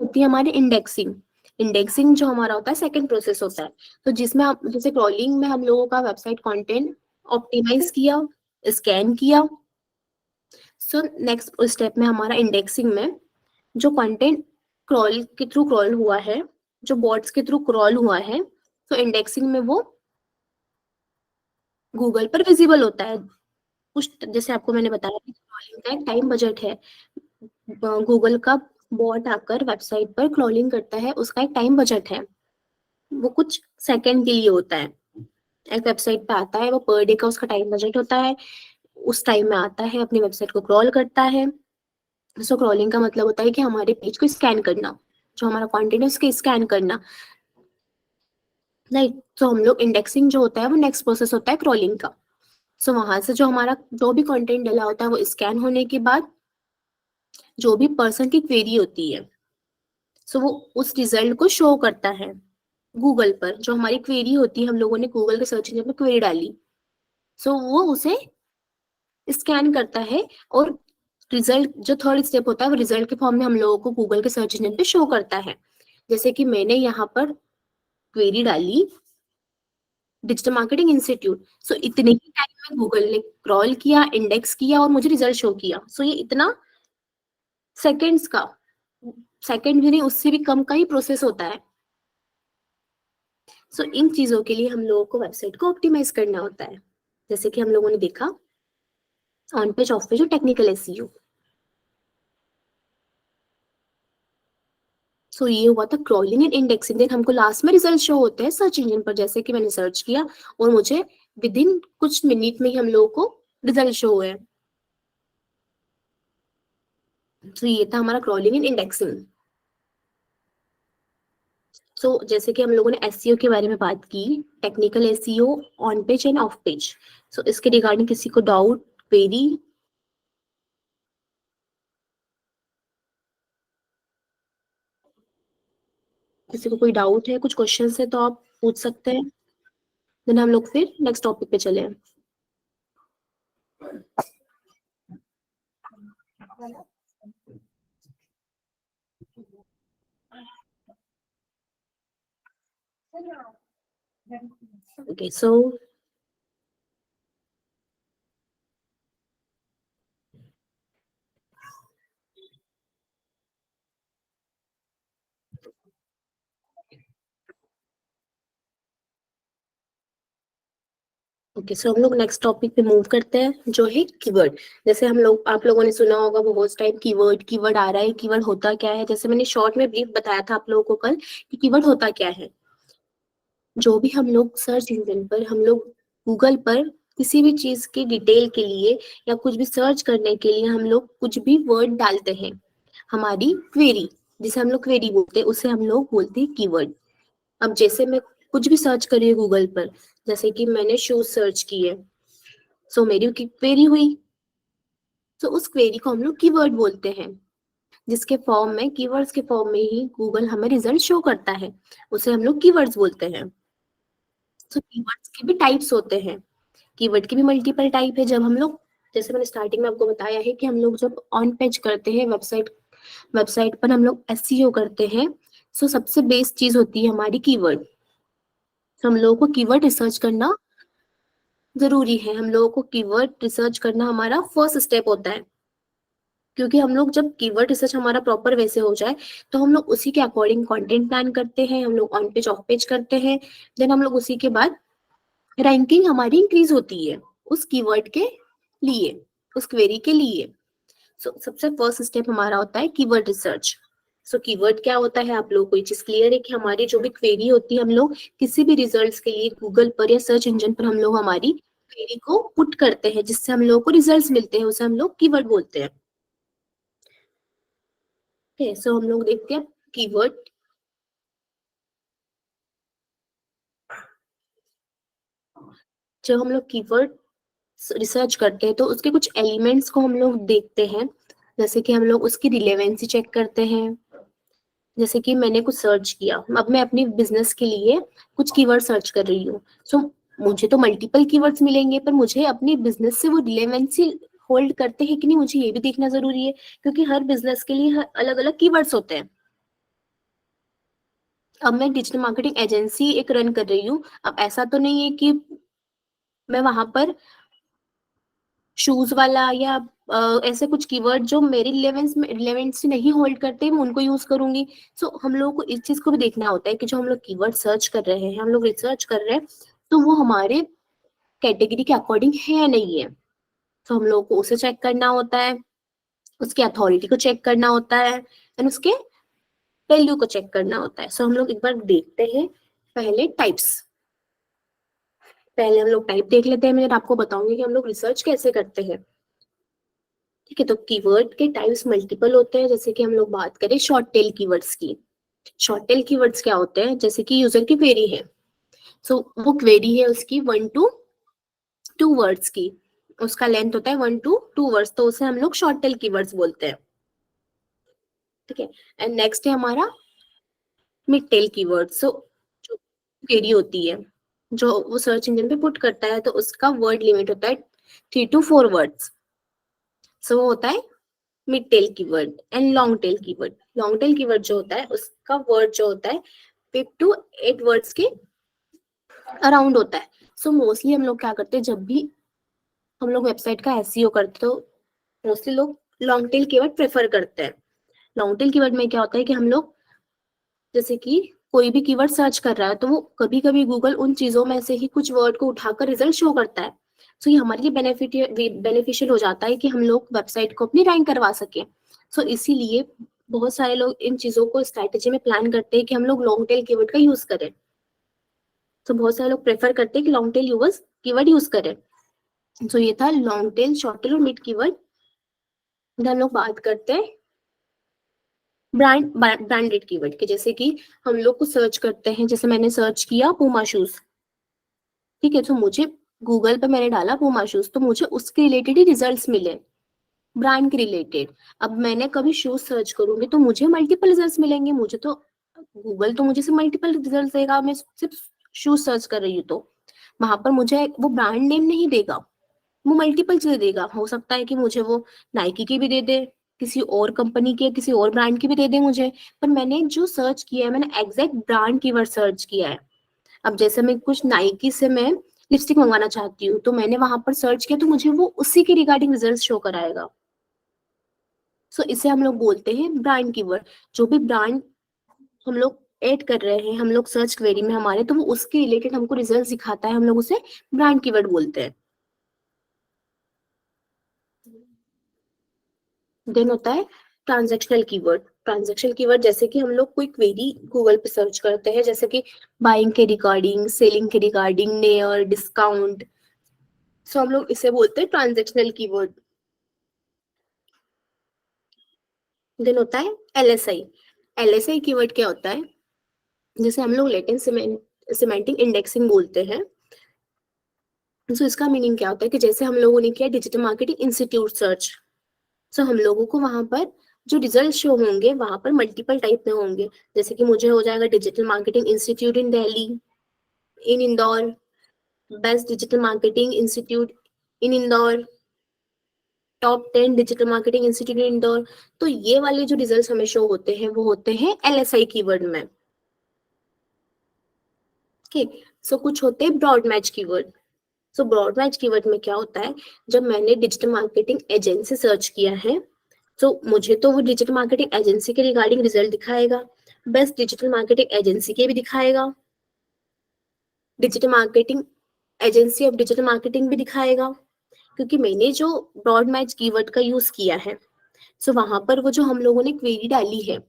होती है हमारी इंडेक्सिंग। इंडेक्सिंग जो हमारा होता है सेकंड प्रोसेस होता है। तो जिसमें आप, जैसे क्रॉलिंग में हम लोगों का वेबसाइट कंटेंट ऑप्टिमाइज किया, स्कैन किया। सो नेक्स्ट स्टेप में हमारा इंडेक्सिंग में जो कंटेंट क्रॉल के थ्रू क्रॉल हुआ है, जो बॉट्स के थ्रू क्रॉल हुआ है, तो इंडेक्सिंग में वो गूगल पर विजिबल होता है। कुछ जैसे आपको मैंने बताया कि क्रॉलिंग का एक टाइम बजट है। गूगल का बॉट आकर वेबसाइट पर क्रॉलिंग करता है, उसका एक टाइम बजट है, वो कुछ सेकंड के लिए होता है। एक वेबसाइट पे आता है, वो पर डे का उसका टाइम बजट होता है, उस टाइम में आता है, अपनी वेबसाइट को क्रॉल करता है। सो क्रॉलिंग का मतलब होता है कि हमारे पेज को स्कैन करना, जो हमारा कंटेंट है उसके स्कैन करना। राइट। तो हम लोग इंडेक्सिंग जो होता है वो नेक्स्ट प्रोसेस होता है क्रॉलिंग का। सो वहां से जो हमारा जो भी कंटेंट डला होता है वो स्कैन होने के बाद जो भी पर्सन की क्वेरी होती है, सो वो उस रिजल्ट को शो करता है गूगल पर। जो हमारी क्वेरी होती है, हम लोगों ने गूगल के सर्च इंजन में क्वेरी डाली, सो वो उसे स्कैन करता है, और रिजल्ट जो थर्ड स्टेप होता है वो रिजल्ट के फॉर्म में हम लोगों को गूगल के सर्च इंजन पे शो करता है। जैसे कि मैंने यहाँ पर क्वेरी डाली डिजिटल मार्केटिंग इंस्टीट्यूट, सो इतने ही टाइम में गूगल ने क्रॉल किया, इंडेक्स किया और मुझे रिजल्ट शो किया। सो ये इतना सेकेंड्स का, सेकेंड भी नहीं उससे भी कम का ही प्रोसेस होता है। सो इन चीजों के लिए हम लोगों को वेबसाइट को ऑप्टिमाइज करना होता है। जैसे कि हम लोगों ने देखा ऑन पेज, ऑफ पेज और टेक्निकल एसईओ। सो ये हुआ था क्रॉलिंग एंड इंडेक्सिंग। देन हमको लास्ट में रिजल्ट शो होते हैं सर्च इंजन पर, जैसे कि मैंने सर्च किया और मुझे विद इन कुछ मिनट में ही हम लोगों को रिजल्ट शो हुए। तो ये था हमारा क्रॉलिंग एंड इंडेक्सिंग। सो जैसे कि हम लोगों ने एसईओ के बारे में बात की, technical SEO, on page and off page. So इसके रिगार्डिंग किसी को डाउट, क्वेरी? किसी को कोई डाउट है, कुछ क्वेश्चन है तो आप पूछ सकते हैं। देन हम लोग फिर नेक्स्ट टॉपिक पे चले। ओके सो ओके सो हम लोग नेक्स्ट टॉपिक पे मूव करते हैं, जो है कीवर्ड। जैसे हम लोग, आप लोगों ने सुना होगा वो बहुत टाइम कीवर्ड कीवर्ड आ रहा है, कीवर्ड होता क्या है। जैसे मैंने शॉर्ट में ब्रीफ बताया था आप लोगों को कल कि कीवर्ड होता क्या है। जो भी हम लोग सर्च इंजन पर, हम लोग गूगल पर किसी भी चीज की डिटेल के लिए या कुछ भी सर्च करने के लिए हम लोग कुछ भी वर्ड डालते हैं, हमारी क्वेरी, जिसे हम लोग क्वेरी बोलते हैं, उसे हम लोग बोलते हैं कीवर्ड। अब जैसे मैं कुछ भी सर्च करी है गूगल पर, जैसे कि मैंने शूज सर्च किए, सो मेरी क्वेरी हुई, तो उस क्वेरी को हम लोग कीवर्ड बोलते हैं, जिसके फॉर्म में, कीवर्ड्स के फॉर्म में ही गूगल हमें रिजल्ट शो करता है, उसे हम लोग कीवर्ड्स बोलते हैं। तो कीवर्ड्स के भी टाइप्स होते हैं, कीवर्ड की भी मल्टीपल टाइप है। जब हम लोग, जैसे मैंने स्टार्टिंग में आपको बताया है कि हम लोग जब ऑन पेज करते हैं, वेबसाइट वेबसाइट पर हम लोग एसईओ करते हैं, सो सबसे बेस चीज होती है हमारी कीवर्ड। तो हम लोगों को कीवर्ड रिसर्च करना जरूरी है, हम लोगों को कीवर्ड रिसर्च करना हमारा फर्स्ट स्टेप होता है। क्योंकि हम लोग जब कीवर्ड रिसर्च हमारा प्रॉपर वैसे हो जाए, तो हम लोग उसी के अकॉर्डिंग कंटेंट प्लान करते हैं, हम लोग ऑन पेज ऑफ पेज करते हैं। देन हम लोग उसी के बाद रैंकिंग हमारी इंक्रीज होती है उस कीवर्ड के लिए। उस क्वेरी के लिए। सबसे फर्स्ट स्टेप हमारा होता है कीवर्ड रिसर्च। कीवर्ड क्या होता है, आप लोगों को ये चीज क्लियर है कि हमारी जो भी क्वेरी होती है, हम लोग किसी भी रिजल्ट्स के लिए गूगल पर या सर्च इंजन पर हम लोग हमारी क्वेरी को पुट करते हैं, जिससे हम लोगों को रिजल्ट्स मिलते हैं, उसे हम लोग कीवर्ड बोलते हैं। सो हम लोग देखते हैं कीवर्ड। जब हम लोग कीवर्ड रिसर्च करते हैं तो उसके कुछ एलिमेंट्स को हम लोग देखते हैं, जैसे कि हम लोग उसकी रिलेवेंसी चेक करते हैं। जैसे कि मैंने कुछ सर्च किया, अब मैं अपनी बिजनेस के लिए कुछ कीवर्ड सर्च कर रही हूँ, सो मुझे तो मल्टीपल कीवर्ड्स मिलेंगे, पर मुझे अपनी बिजनेस से वो रिलेवेंसी होल्ड करते हैं कि नहीं, मुझे ये भी देखना जरूरी है, क्योंकि हर बिजनेस के लिए अलग अलग कीवर्ड्स होते हैं। अब मैं डिजिटल मार्केटिंग एजेंसी एक रन कर रही हूँ, अब ऐसा तो नहीं है कि मैं वहां पर शूज वाला या ऐसे कुछ कीवर्ड जो मेरी रिलेवेंसी नहीं होल्ड करते, मैं उनको यूज करूंगी। हम लोगों को इस चीज को भी देखना होता है कि जो हम लोग कीवर्ड सर्च कर रहे हैं, हम लोग रिसर्च कर रहे हैं, तो वो हमारे कैटेगरी के अकॉर्डिंग है या नहीं है। तो हम लोगों को उसे चेक करना होता है, उसके अथॉरिटी को चेक करना होता है, एंड उसके वैल्यू को चेक करना होता है। हम लोग एक बार देखते हैं पहले टाइप्स। पहले हम लोग टाइप देख लेते हैं, मैं आपको बताऊंगी कि हम लोग रिसर्च कैसे करते हैं। ठीक है, तो कीवर्ड के टाइप्स मल्टीपल होते हैं। जैसे कि हम लोग बात करें शॉर्ट टेल कीवर्ड्स की। शॉर्ट टेल कीवर्ड्स क्या होते हैं, जैसे कि यूजर की क्वेरी है, वो क्वेरी है उसकी 1 to 2 वर्ड्स की, उसका लेंथ होता है 1 to 2 वर्ड्स, तो उसे हम लोग शॉर्ट टेल कीवर्ड्स बोलते हैं। ठीक है, एंड नेक्स्ट है हमारा मिड टेल कीवर्ड। जो क्वेरी होती है, जो वो सर्च इंजन पे पुट करता है, तो उसका वर्ड लिमिट होता है 3 to 4 वर्ड्स। वो होता है mid tail keyword. And long tail keyword, long tail keyword जो होता है उसका वर्ड जो होता है 5 to 8 वर्ड्स के अराउंड होता है। मोस्टली हम लोग क्या करते हैं, जब भी हम लोग वेबसाइट का एसईओ करते हो, मोस्टली लोग लॉन्ग टेल कीवर्ड प्रेफर करते हैं। लॉन्ग टेल कीवर्ड में क्या होता है कि हम लोग जैसे कि कोई भी कीवर्ड सर्च कर रहा है, तो वो कभी कभी गूगल उन चीजों में से ही कुछ वर्ड को उठाकर रिजल्ट शो करता है। ये हमारे लिए बेनिफिशियल हो जाता है कि हम लोग वेबसाइट को अपनी रैंक करवा सके। इसीलिए बहुत सारे लोग इन चीजों को स्ट्रैटेजी में प्लान करते हैं कि हम लोग लॉन्ग टेल कीवर्ड का यूज करें। बहुत सारे लोग प्रेफर करते हैं कि लॉन्ग टेल कीवर्ड यूज करें। ये था लॉन्ग टेल, शॉर्ट टेल और मिड कीवर्ड। हम लोग बात करते हैं ब्रांडेड कीवर्ड के। जैसे कि हम लोग को सर्च करते हैं, जैसे मैंने सर्च किया पूमा शूज। ठीक है, तो मुझे गूगल पे मैंने डाला पूमा शूज, तो मुझे उसके रिलेटेड ही रिजल्ट्स मिले, ब्रांड के रिलेटेड। अब मैंने कभी शूज सर्च करूंगी तो मुझे मल्टीपल रिजल्ट्स मिलेंगे, मुझे तो गूगल तो मुझे सिर्फ मल्टीपल रिजल्ट देगा, मैं सिर्फ शूज सर्च कर रही हूँ तो वहां पर मुझे वो ब्रांड नेम नहीं देगा, वो मल्टीपल चीजें देगा। हो सकता है कि मुझे वो नाइकी की भी दे दे, किसी और कंपनी के, किसी और ब्रांड की भी दे दे मुझे, पर मैंने जो सर्च किया है, मैंने एग्जैक्ट ब्रांड कीवर्ड सर्च किया है। अब जैसे मैं कुछ नाइकी से मैं लिपस्टिक मंगवाना चाहती हूँ, तो मैंने वहां पर सर्च किया, तो मुझे वो उसी के रिगार्डिंग रिजल्ट शो कराएगा। इसे हम लोग बोलते हैं ब्रांड कीवर्ड। जो भी ब्रांड हम लोग ऐड कर रहे हैं, हम लोग सर्च क्वेरी में हमारे, तो वो उसके रिलेटेड हमको रिजल्ट दिखाता है, हम लोग उसे ब्रांड कीवर्ड बोलते हैं। देन होता है ट्रांजैक्शनल कीवर्ड। ट्रांजैक्शनल कीवर्ड जैसे कि हम लोग कोई क्वेरी गूगल पे सर्च करते हैं, जैसे कि बाइंग के रिगार्डिंग, सेलिंग के रिगार्डिंग, नेयर, डिस्काउंट, हम लोग इसे बोलते हैं ट्रांजैक्शनल कीवर्ड। देन होता है एलएसआई। एलएसआई कीवर्ड क्या होता है, जैसे हम लोग लेटेंट सिमेंटिक इंडेक्सिंग बोलते हैं। इसका मीनिंग क्या होता है कि जैसे हम लोगों ने किया डिजिटल मार्केटिंग इंस्टीट्यूट सर्च, हम लोगों को वहां पर जो रिजल्ट शो होंगे वहां पर मल्टीपल टाइप में होंगे। जैसे कि मुझे हो जाएगा डिजिटल मार्केटिंग इंस्टीट्यूट इन दिल्ली, इन Indore, best digital marketing institute इन Indore, top 10 digital marketing institute इन इंदौर। तो ये वाले जो रिजल्ट हमें शो होते हैं, वो होते हैं एलएसआई कीवर्ड में। ठीक, कुछ होते हैं broad match keyword. Broad match keyword में क्या होता है, जब मैंने डिजिटल मार्केटिंग एजेंसी सर्च किया है, तो मुझे तो वो डिजिटल मार्केटिंग एजेंसी के रिगार्डिंग रिजल्ट दिखाएगा, बेस्ट डिजिटल मार्केटिंग एजेंसी के भी दिखाएगा, digital marketing agency of digital marketing भी दिखाएगा, क्योंकि मैंने जो ब्रॉड मैच कीवर्ड का यूज किया है, सो वहां पर वो जो हम लोगों ने क्वेरी डाली है,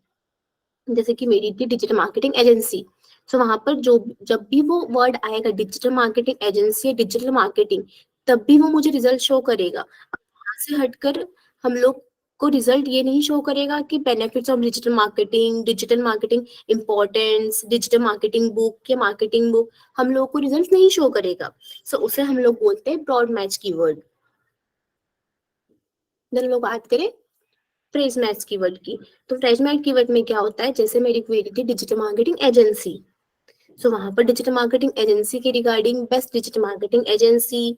जैसे कि मेरी थी डिजिटल मार्केटिंग एजेंसी, सो वहां पर जो जब भी वो वर्ड आएगा डिजिटल मार्केटिंग एजेंसी या डिजिटल मार्केटिंग, तब भी वो मुझे रिजल्ट शो करेगा। वहां से हटकर हम लोग को रिजल्ट ये नहीं शो करेगा कि benefits of digital marketing importance, digital marketing book या मार्केटिंग बुक, हम लोग को रिजल्ट नहीं शो करेगा। सो उसे हम लोग बोलते हैं ब्रॉड मैच कीवर्ड। देन लोग बात करें फ्रेज मैच कीवर्ड की, तो फ्रेज मैच कीवर्ड में क्या होता है, जैसे मेरी क्वेरी थी डिजिटल मार्केटिंग एजेंसी, सो वहां पर डिजिटल मार्केटिंग एजेंसी के regarding best digital marketing agency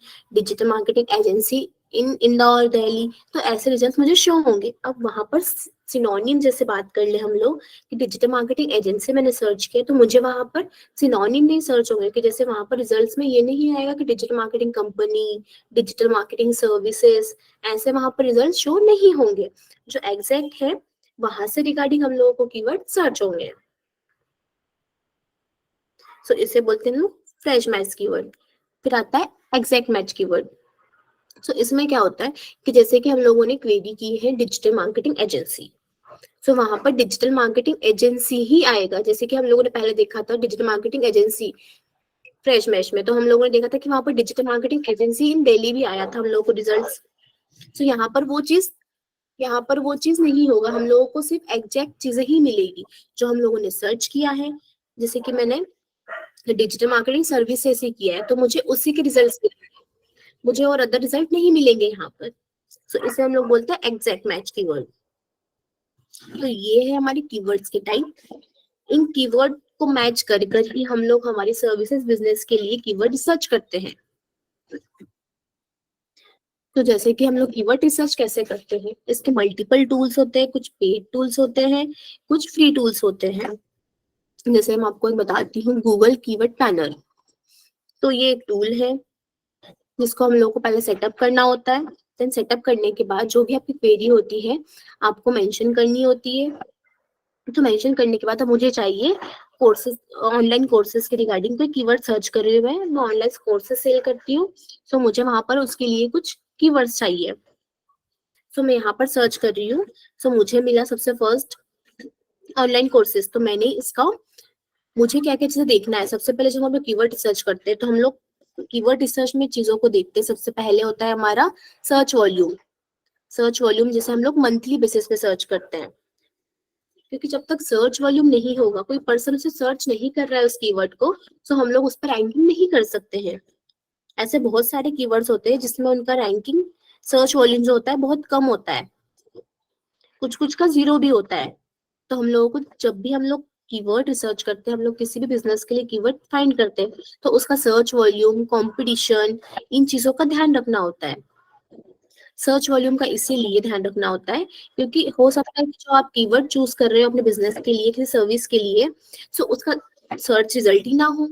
in Indore Delhi, तो ऐसे रिजल्ट मुझे शो होंगे। अब वहां पर सिनोनिम जैसे बात कर ले हम लोग कि डिजिटल मार्केटिंग एजेंसी मैंने सर्च किया, तो मुझे वहां पर सिनोनिम नहीं सर्च होंगे, कि जैसे वहां पर रिजल्ट्स में ये नहीं आएगा कि digital marketing company, digital marketing services, ऐसे वहां पर रिजल्ट शो नहीं होंगे। जो एग्जैक्ट है वहां से रिगार्डिंग हम लोगों को कीवर्ड सर्च होंगे। सो इसे बोलते हैं लोग फ्रेश मैच कीवर्ड। फिर आता है एग्जैक्ट मैच कीवर्ड। सो इसमें क्या होता है कि जैसे कि हम लोगों ने क्वेरी की है डिजिटल मार्केटिंग एजेंसी, सो वहां पर डिजिटल मार्केटिंग एजेंसी ही आएगा। जैसे कि हम लोगों ने पहले देखा था digital marketing agency fresh match में, तो हम लोगों ने देखा था कि वहां पर डिजिटल मार्केटिंग एजेंसी इन दिल्ली भी आया था हम लोगों को रिजल्ट। सो यहाँ पर वो चीज नहीं होगा, हम लोगों को सिर्फ एग्जैक्ट चीजें ही मिलेगी जो हम लोगों ने सर्च किया है। जैसे कि मैंने डिजिटल मार्केटिंग सर्विस से ऐसे किया है, तो मुझे उसी के रिजल्ट्स मिलेंगे, मुझे और अदर रिजल्ट नहीं मिलेंगे यहाँ पर। सो इसे हम लोग बोलते हैं एग्जैक्ट मैच कीवर्ड। तो ये है हमारी कीवर्ड्स के टाइप। इन कीवर्ड को मैच कर कर ही हम लोग हमारी सर्विसेज बिजनेस के लिए कीवर्ड रिसर्च करते हैं। तो जैसे कि हम लोग कीवर्ड रिसर्च कैसे करते हैं, इसके मल्टीपल टूल्स होते हैं, कुछ पेड टूल्स होते हैं, कुछ फ्री टूल्स होते हैं। जैसे हम आपको एक बताती हूँ, गूगल कीवर्ड पैनल। तो ये एक टूल है जिसको हम लोग को पहले सेटअप करना होता है। देन सेटअप करने के बाद जो भी आपकी क्वेरी होती है आपको मेंशन करनी होती है। तो मेंशन करने के बाद अब मुझे चाहिए कोर्सेज, ऑनलाइन कोर्सेज के रिगार्डिंग कोई कीवर्ड सर्च कर रही हूँ, मैं ऑनलाइन कोर्सेज सेल करती हूँ, सो मुझे वहां पर उसके लिए कुछ कीवर्ड्स चाहिए। सो मैं यहाँ पर सर्च कर रही हूँ। सो मुझे मिला सबसे फर्स्ट ऑनलाइन कोर्सेज। तो मैंने इसका, मुझे क्या क्या चीजें देखना है, सबसे पहले जब हम लोग कीवर्ड रिसर्च करते हैं तो हम लोग कीवर्ड रिसर्च में चीजों को देखते हैं। सबसे पहले होता है हमारा सर्च वॉल्यूम। सर्च वॉल्यूम जैसे हम लोग मंथली बेसिस पे सर्च करते हैं, क्योंकि जब तक सर्च वॉल्यूम नहीं होगा, कोई पर्सन उसे सर्च नहीं कर रहा है उस कीवर्ड को, तो हम लोग उस पर रैंकिंग नहीं कर सकते हैं। ऐसे बहुत सारे कीवर्ड्स होते हैं जिसमें उनका रैंकिंग सर्च वॉल्यूम जो होता है बहुत कम होता है, कुछ कुछ का जीरो भी होता है। तो हम लोगों को जब भी हम लोग कीवर्ड रिसर्च करते हैं, हम लोग किसी भी बिजनेस के लिए कीवर्ड फाइंड करते हैं, तो उसका सर्च वॉल्यूम, कंपटीशन, इन चीजों का ध्यान रखना होता है। सर्च वॉल्यूम का इसीलिए ध्यान रखना होता है क्योंकि हो सकता है कि जो आप कीवर्ड चूज कर रहे हो अपने बिजनेस के लिए, किसी सर्विस के लिए, सो उसका सर्च रिजल्ट ही ना हो,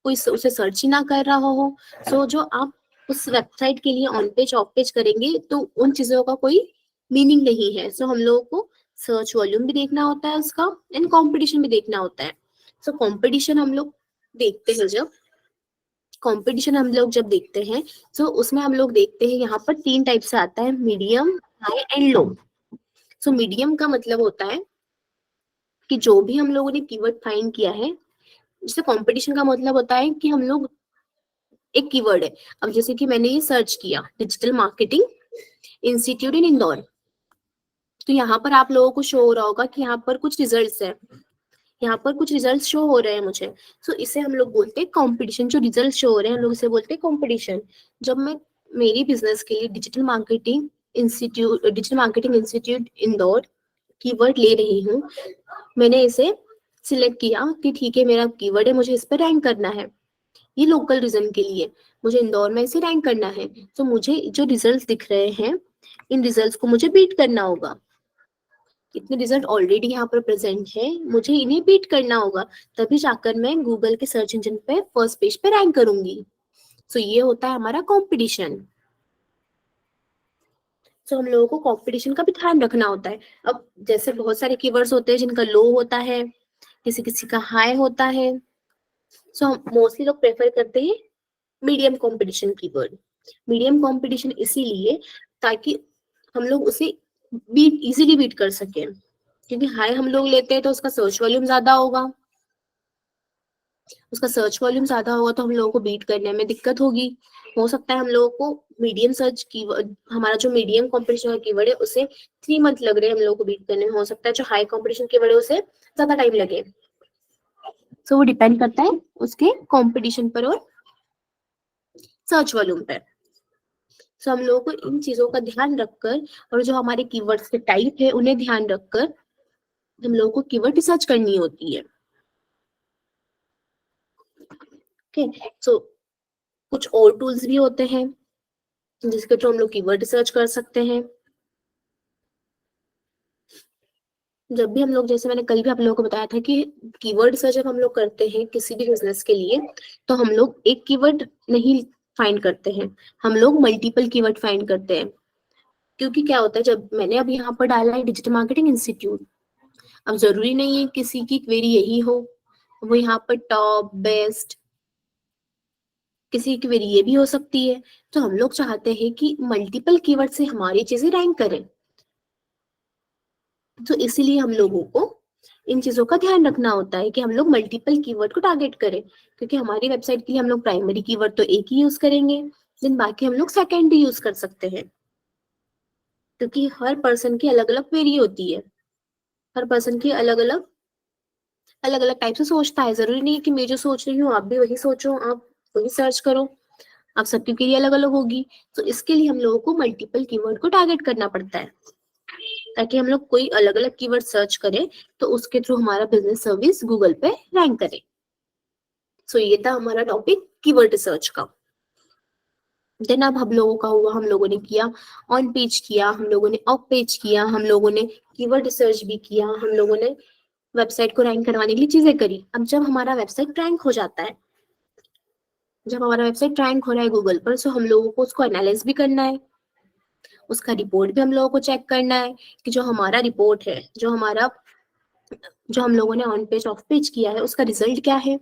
कोई उसे सर्च ही ना कर रहा हो। सो जो आप उस वेबसाइट के लिए ऑन पेज ऑफ पेज करेंगे तो उन चीजों का कोई मीनिंग नहीं है। सो हम लोगों को सर्च वॉल्यूम भी देखना होता है उसका, एंड कंपटीशन भी देखना होता है। सो कंपटीशन हम लोग देखते हैं, जब देखते हैं तो उसमें हम लोग देखते हैं यहाँ पर 3 टाइप से आता है, medium, high and low. So medium का मतलब होता है कि जो भी हम लोगों ने कीवर्ड फाइंड किया है, जैसे कंपटीशन का मतलब होता है कि हम लोग एक कीवर्ड है, अब जैसे कि मैंने ये सर्च किया डिजिटल मार्केटिंग इंस्टीट्यूट इन इंदौर, तो यहाँ पर आप लोगों को शो हो रहा होगा कि यहाँ पर कुछ रिजल्ट्स है, यहाँ पर कुछ रिजल्ट्स शो हो रहे हैं मुझे। सो इसे हम लोग बोलते हैं कंपटीशन। जो रिजल्ट शो हो रहे हैं हम लोग इसे बोलते हैं कंपटीशन। जब मैं मेरी बिजनेस के लिए digital marketing institute Indore keyword ले रही हूँ, मैंने इसे सिलेक्ट किया कि ठीक है मेरा कीवर्ड है, मुझे इस पर रैंक करना है, ये लोकल रीजन के लिए मुझे इंदौर में इसे रैंक करना है। तो मुझे जो रिजल्ट्स दिख रहे हैं, इन रिजल्ट्स को मुझे बीट करना होगा। इतने रिजल्ट ऑलरेडी यहाँ पर प्रेजेंट है, मुझे इन्हें बीट करना होगा, तभी जाकर मैं गूगल के सर्च इंजन पे फर्स्ट पेज पे रैंक करूंगी। सो ये होता है हमारा कंपटीशन। सो हम लोगों को कंपटीशन का भी ध्यान रखना होता है। अब जैसे बहुत सारे कीवर्ड्स होते हैं जिनका लो होता है, किसी किसी का हाई होता है, सो मोस्टली लोग प्रेफर करते हैं medium competition keyword. Medium competition इसीलिए ताकि हम लोग उसे इजीली बीट कर सके, क्योंकि हाई हम लोग लेते हैं तो उसका सर्च वॉल्यूम ज्यादा होगा, तो हम लोगों को बीट करने में दिक्कत होगी। हो सकता है हम लोगों को मीडियम सर्च कीवर्ड, हमारा जो मीडियम कंपटीशन का कीवर्ड है उसे 3 मंथ लग रहे हैं हम लोगों को बीट करने में, हो सकता है जो हाई कंपटीशन कीवर्ड है उसे ज्यादा टाइम लगे। वो डिपेंड करता है उसके कंपटीशन पर और सर्च वॉल्यूम पर। हम लोगों को इन चीजों का ध्यान रखकर और जो हमारे कीवर्ड्स के टाइप है उन्हें ध्यान रखकर हम लोगों को कीवर्ड रिसर्च करनी होती है। ओके, सो कुछ और टूल्स भी होते हैं जिसके थ्रू हम लोग कीवर्ड रिसर्च कर सकते हैं। जब भी हम लोग, जैसे मैंने कल भी आप लोगों को बताया था कि कीवर्ड रिसर्च जब हम लोग करते हैं किसी भी बिजनेस के लिए, तो हम लोग एक कीवर्ड नहीं फाइंड करते हैं, हम लोग मल्टीपल कीवर्ड फाइंड करते हैं। क्योंकि क्या होता है, जब मैंने अब यहाँ पर डाला है डिजिटल मार्केटिंग इंस्टीट्यूट, अब जरूरी नहीं है किसी की क्वेरी यही हो, वो यहाँ पर टॉप बेस्ट किसी की क्वेरी ये भी हो सकती है। तो हम लोग चाहते हैं कि मल्टीपल कीवर्ड से हमारी चीजें रैंक करें, तो इसीलिए हम लोगों को इन चीजों का ध्यान रखना होता है कि हम लोग मल्टीपल कीवर्ड को टारगेट करें। क्योंकि हमारी वेबसाइट के लिए हम लोग प्राइमरी कीवर्ड तो एक ही यूज करेंगे, देन बाकी हम लोग सेकेंडरी यूज कर सकते हैं। क्योंकि हर पर्सन की अलग अलग क्वेरी होती है, हर पर्सन की अलग अलग टाइप से सोचता है। जरूरी नहीं है कि मैं जो सोच रही हूँ आप भी वही सोचो, आप वही सर्च करो, आप सबकी क्वेरी अलग अलग होगी। तो इसके लिए हम लोगों को मल्टीपल कीवर्ड को टारगेट करना पड़ता है, ताकि हम लोग कोई अलग अलग कीवर्ड सर्च करें तो उसके थ्रू हमारा बिजनेस सर्विस गूगल पे रैंक करे। सो ये था हमारा टॉपिक कीवर्ड रिसर्च का। देन अब हम लोगों का हुआ, हम लोगों ने किया ऑन पेज किया, हम लोगों ने ऑफ पेज किया, हम लोगों ने कीवर्ड रिसर्च भी किया, हम लोगों ने वेबसाइट को रैंक करवाने के लिए चीजें करी। अब जब हमारा वेबसाइट रैंक हो जाता है, जब हमारा वेबसाइट रैंक हो रहा है गूगल पर, सो हम लोगों को उसको एनालाइज भी करना है, उसका रिपोर्ट भी हम लोगों को चेक करना है कि जो हमारा रिपोर्ट है, जो हम लोगों ने ऑन पेज ऑफ पेज किया है उसका रिजल्ट क्या है।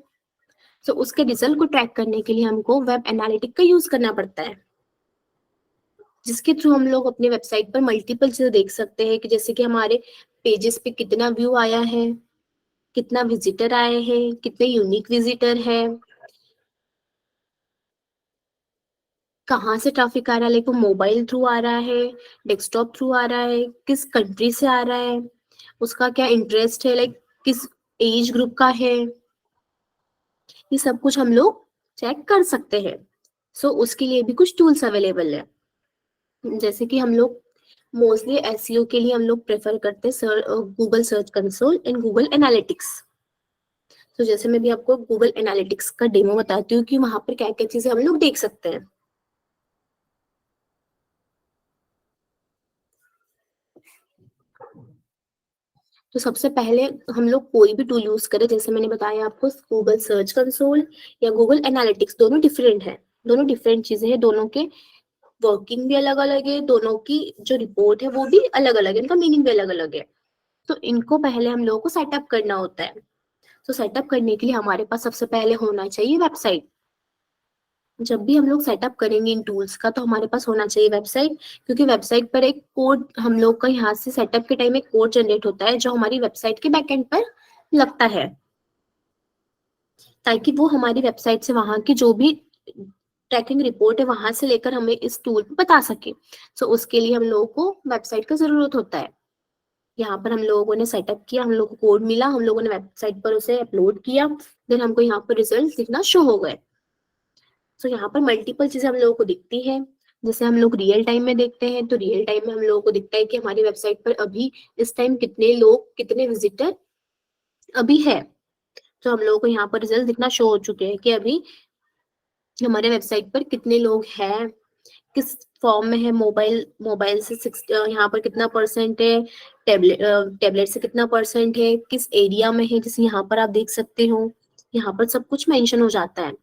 तो उसके रिजल्ट को ट्रैक करने के लिए हमको वेब एनालिटिक का यूज करना पड़ता है, जिसके थ्रू हम लोग अपने वेबसाइट पर मल्टीपल चीजें देख सकते हैं, कि जैसे कि हमारे पेजेस पे कितना व्यू आया है, कितना विजिटर आए हैं, कितने यूनिक विजिटर है, कहाँ से ट्रैफिक आ रहा है, लाइक वो मोबाइल थ्रू आ रहा है, डेस्कटॉप थ्रू आ रहा है, किस कंट्री से आ रहा है, उसका क्या इंटरेस्ट है, लाइक किस एज ग्रुप का है, ये सब कुछ हम लोग चेक कर सकते हैं। सो उसके लिए भी कुछ टूल्स अवेलेबल है, जैसे कि हम लोग मोस्टली एसईओ के लिए हम लोग प्रेफर करते हैं Google search console and Google analytics. तो जैसे मैं भी आपको गूगल एनालिटिक्स का डेमो बताती हूँ कि वहां पर क्या क्या चीजें हम लोग देख सकते हैं। तो सबसे पहले हम लोग कोई भी टूल यूज करें, जैसे मैंने बताया आपको गूगल सर्च कंसोल या गूगल एनालिटिक्स, दोनों डिफरेंट है, दोनों डिफरेंट चीजें हैं, दोनों के वर्किंग भी अलग अलग है, दोनों की जो रिपोर्ट है वो भी अलग अलग है, इनका मीनिंग भी अलग अलग है। तो इनको पहले हम लोगों को सेटअप करना होता है। तो सेटअप करने के लिए हमारे पास सबसे पहले होना चाहिए वेबसाइट। जब भी हम लोग सेटअप करेंगे इन टूल्स का, तो हमारे पास होना चाहिए वेबसाइट, क्योंकि वेबसाइट पर एक कोड हम लोग का यहाँ से सेटअप के टाइम एक कोड जनरेट होता है जो हमारी वेबसाइट के बैकएंड पर लगता है, ताकि वो हमारी वेबसाइट से वहां की जो भी ट्रैकिंग रिपोर्ट है वहां से लेकर हमें इस टूल पे बता सके। सो उसके लिए हम लोगों को वेबसाइट का जरूरत होता है। यहाँ पर हम लोगों ने सेटअप किया, हम लोग को कोड मिला, हम लोगों ने वेबसाइट पर उसे अपलोड किया, देन हमको यहाँ पर रिजल्ट दिखना शो हो गए। तो यहाँ पर मल्टीपल चीजें हम लोगों को दिखती है। जैसे हम लोग रियल टाइम में देखते हैं, तो रियल टाइम में हम लोगों को दिखता है कि हमारी वेबसाइट पर अभी इस टाइम कितने लोग, कितने विजिटर अभी है। तो हम लोगों को यहाँ पर रिजल्ट दिखना शो हो चुके हैं कि अभी हमारे वेबसाइट पर कितने लोग हैं, किस फॉर्म में है, मोबाइल मोबाइल से यहाँ पर कितना परसेंट है, टेबलेट से कितना परसेंट है, किस एरिया में है, जैसे यहाँ पर आप देख सकते हो, यहाँ पर सब कुछ मेंशन हो जाता है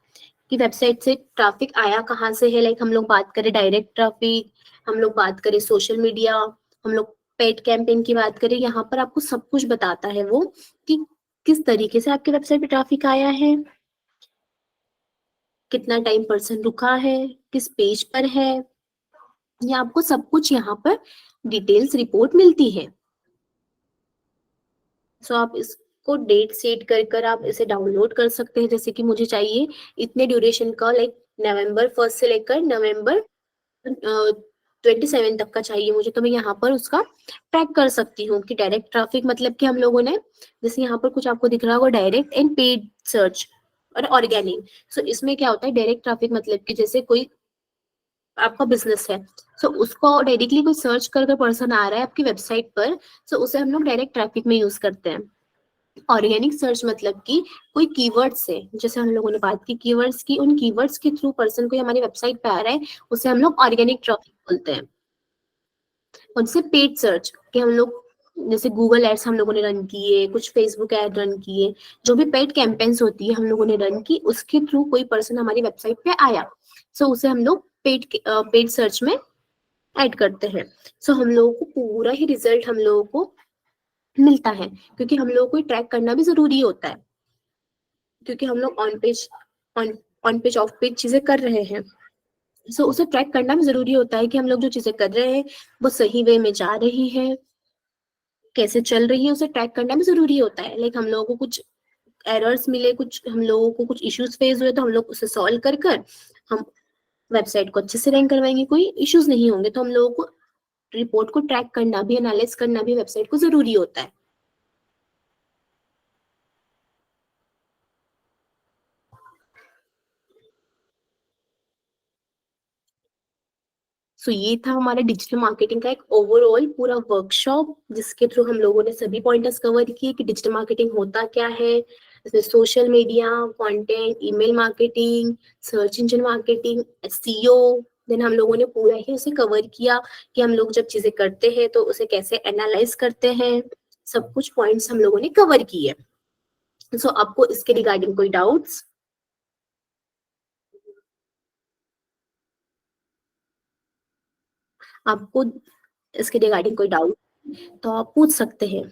कि वेबसाइट से ट्रैफिक आया कहाँ से है। लाइक हम लोग बात करें डायरेक्ट ट्रैफिक, हम लोग बात करें सोशल मीडिया, हम लोग पेड कैंपेन की बात करें, यहाँ पर आपको सब कुछ बताता है वो कि किस तरीके से आपके वेबसाइट पे ट्रैफिक आया है, कितना टाइम पर्सन रुका है, किस पेज पर है, ये आपको सब कुछ यहाँ पर डिटेल्स रिपोर्ट मिलती है। सो आप इसको डेट सेट कर आप इसे डाउनलोड कर सकते हैं। जैसे कि मुझे चाहिए इतने ड्यूरेशन का, लाइक नवंबर 1 से लेकर नवंबर 27 तक का चाहिए मुझे, तो मैं यहाँ पर उसका ट्रैक कर सकती हूँ कि डायरेक्ट ट्रैफिक मतलब कि हम लोगों ने, जैसे यहाँ पर कुछ आपको दिख रहा होगा डायरेक्ट एंड पेड सर्च और ऑर्गेनिक। सो इसमें क्या होता है, डायरेक्ट ट्रैफिक मतलब कि जैसे कोई आपका बिजनेस है, सो उसको डायरेक्टली कोई सर्च कर पर्सन आ रहा है आपकी वेबसाइट पर, सो उसे हम लोग डायरेक्ट ट्रैफिक में यूज करते हैं। ऑर्गेनिक सर्च मतलब कि कोई कीवर्ड्स है, जैसे हम लोगों ने बात की कीवर्ड्स की, उन कीवर्ड्स के थ्रू पर्सन कोई हमारी वेबसाइट पे आ रहा है, उसे हम लोग ऑर्गेनिक ट्रैफिक बोलते हैं। उनसे पेड सर्च कि हम लोग जैसे गूगल एड्स हम लोगों ने रन किए, कुछ फेसबुक एड रन किए, जो भी पेड कैंपेन्स होती है हम लोगों ने रन की, उसके थ्रू कोई पर्सन हमारी वेबसाइट पे आया, सो उसे हम लोग पेड सर्च में ऐड करते हैं। सो हम लोगों को पूरा ही रिजल्ट हम लोगों को मिलता है, क्योंकि हम लोगों को ट्रैक करना भी जरूरी होता है, क्योंकि हम लोग on on page of page चीजें कर रहे हैं। सो उसे ट्रैक करना भी जरूरी होता है कि हम लोग जो चीजें कर रहे हैं वो सही वे में जा रही है, कैसे चल रही है, उसे ट्रैक करना भी जरूरी होता है। लाइक हम लोगों को कुछ एरर्स मिले, कुछ हम लोगों को कुछ इश्यूज फेस हुए, तो हम लोग उसे सॉल्व कर हम वेबसाइट को अच्छे से रैंक करवाएंगे, कोई इश्यूज नहीं होंगे। तो हम लोगों को रिपोर्ट को ट्रैक करना भी, एनालाइज करना भी वेबसाइट को जरूरी होता है। सो ये था हमारा डिजिटल मार्केटिंग का एक ओवरऑल पूरा वर्कशॉप, जिसके थ्रू हम लोगों ने सभी पॉइंटर्स कवर किए कि डिजिटल मार्केटिंग होता क्या है। इसमें social media, content, email marketing, search engine marketing, SEO, then हम लोगों ने पूरा ही उसे कवर किया कि हम लोग जब चीजें करते हैं तो उसे कैसे एनालाइज करते हैं। सब कुछ पॉइंट्स हम लोगों ने कवर किए। सो आपको इसके रिगार्डिंग कोई डाउट्स? आपको इसके रिगार्डिंग कोई डाउट तो आप पूछ सकते हैं।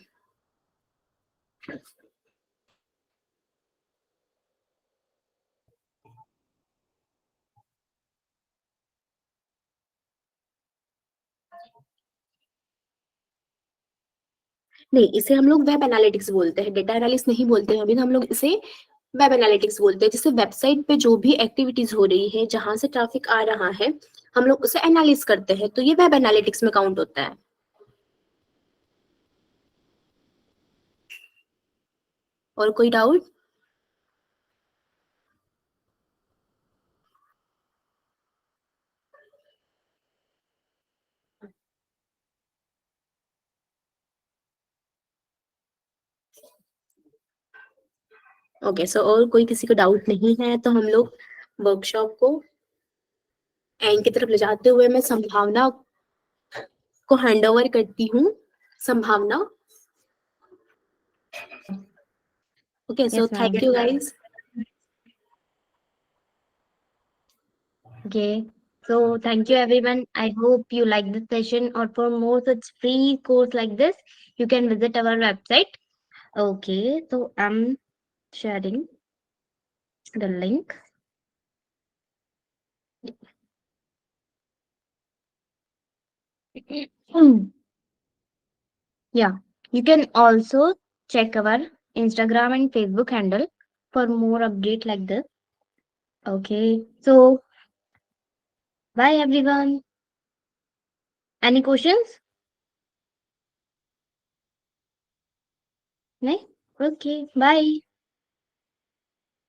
नहीं, इसे हम लोग वेब एनालिटिक्स बोलते हैं, डेटा एनालिस्ट नहीं बोलते हैं अभी, तो हम लोग इसे वेब एनालिटिक्स बोलते हैं। जैसे वेबसाइट पे जो भी एक्टिविटीज हो रही है, जहां से ट्रैफिक आ रहा है, हम लोग उसे एनालिस करते हैं, तो ये वेब एनालिटिक्स में काउंट होता है। और कोई डाउट? ओके, सो और कोई किसी को डाउट नहीं है तो हम लोग वर्कशॉप को एंड की तरफ ले जाते हुए मैं संभावना को हैंड ओवर करती हूँ। संभावना, okay, so Yes, ma'am. Thank you guys. Okay. So thank you everyone. I hope you like this session, or for more such free course like this, you can visit our website. Okay. So I'm sharing the link. Yeah. You can also check our Instagram and Facebook handle for more update like this. Okay. So bye everyone. Any questions? No? Okay. Bye.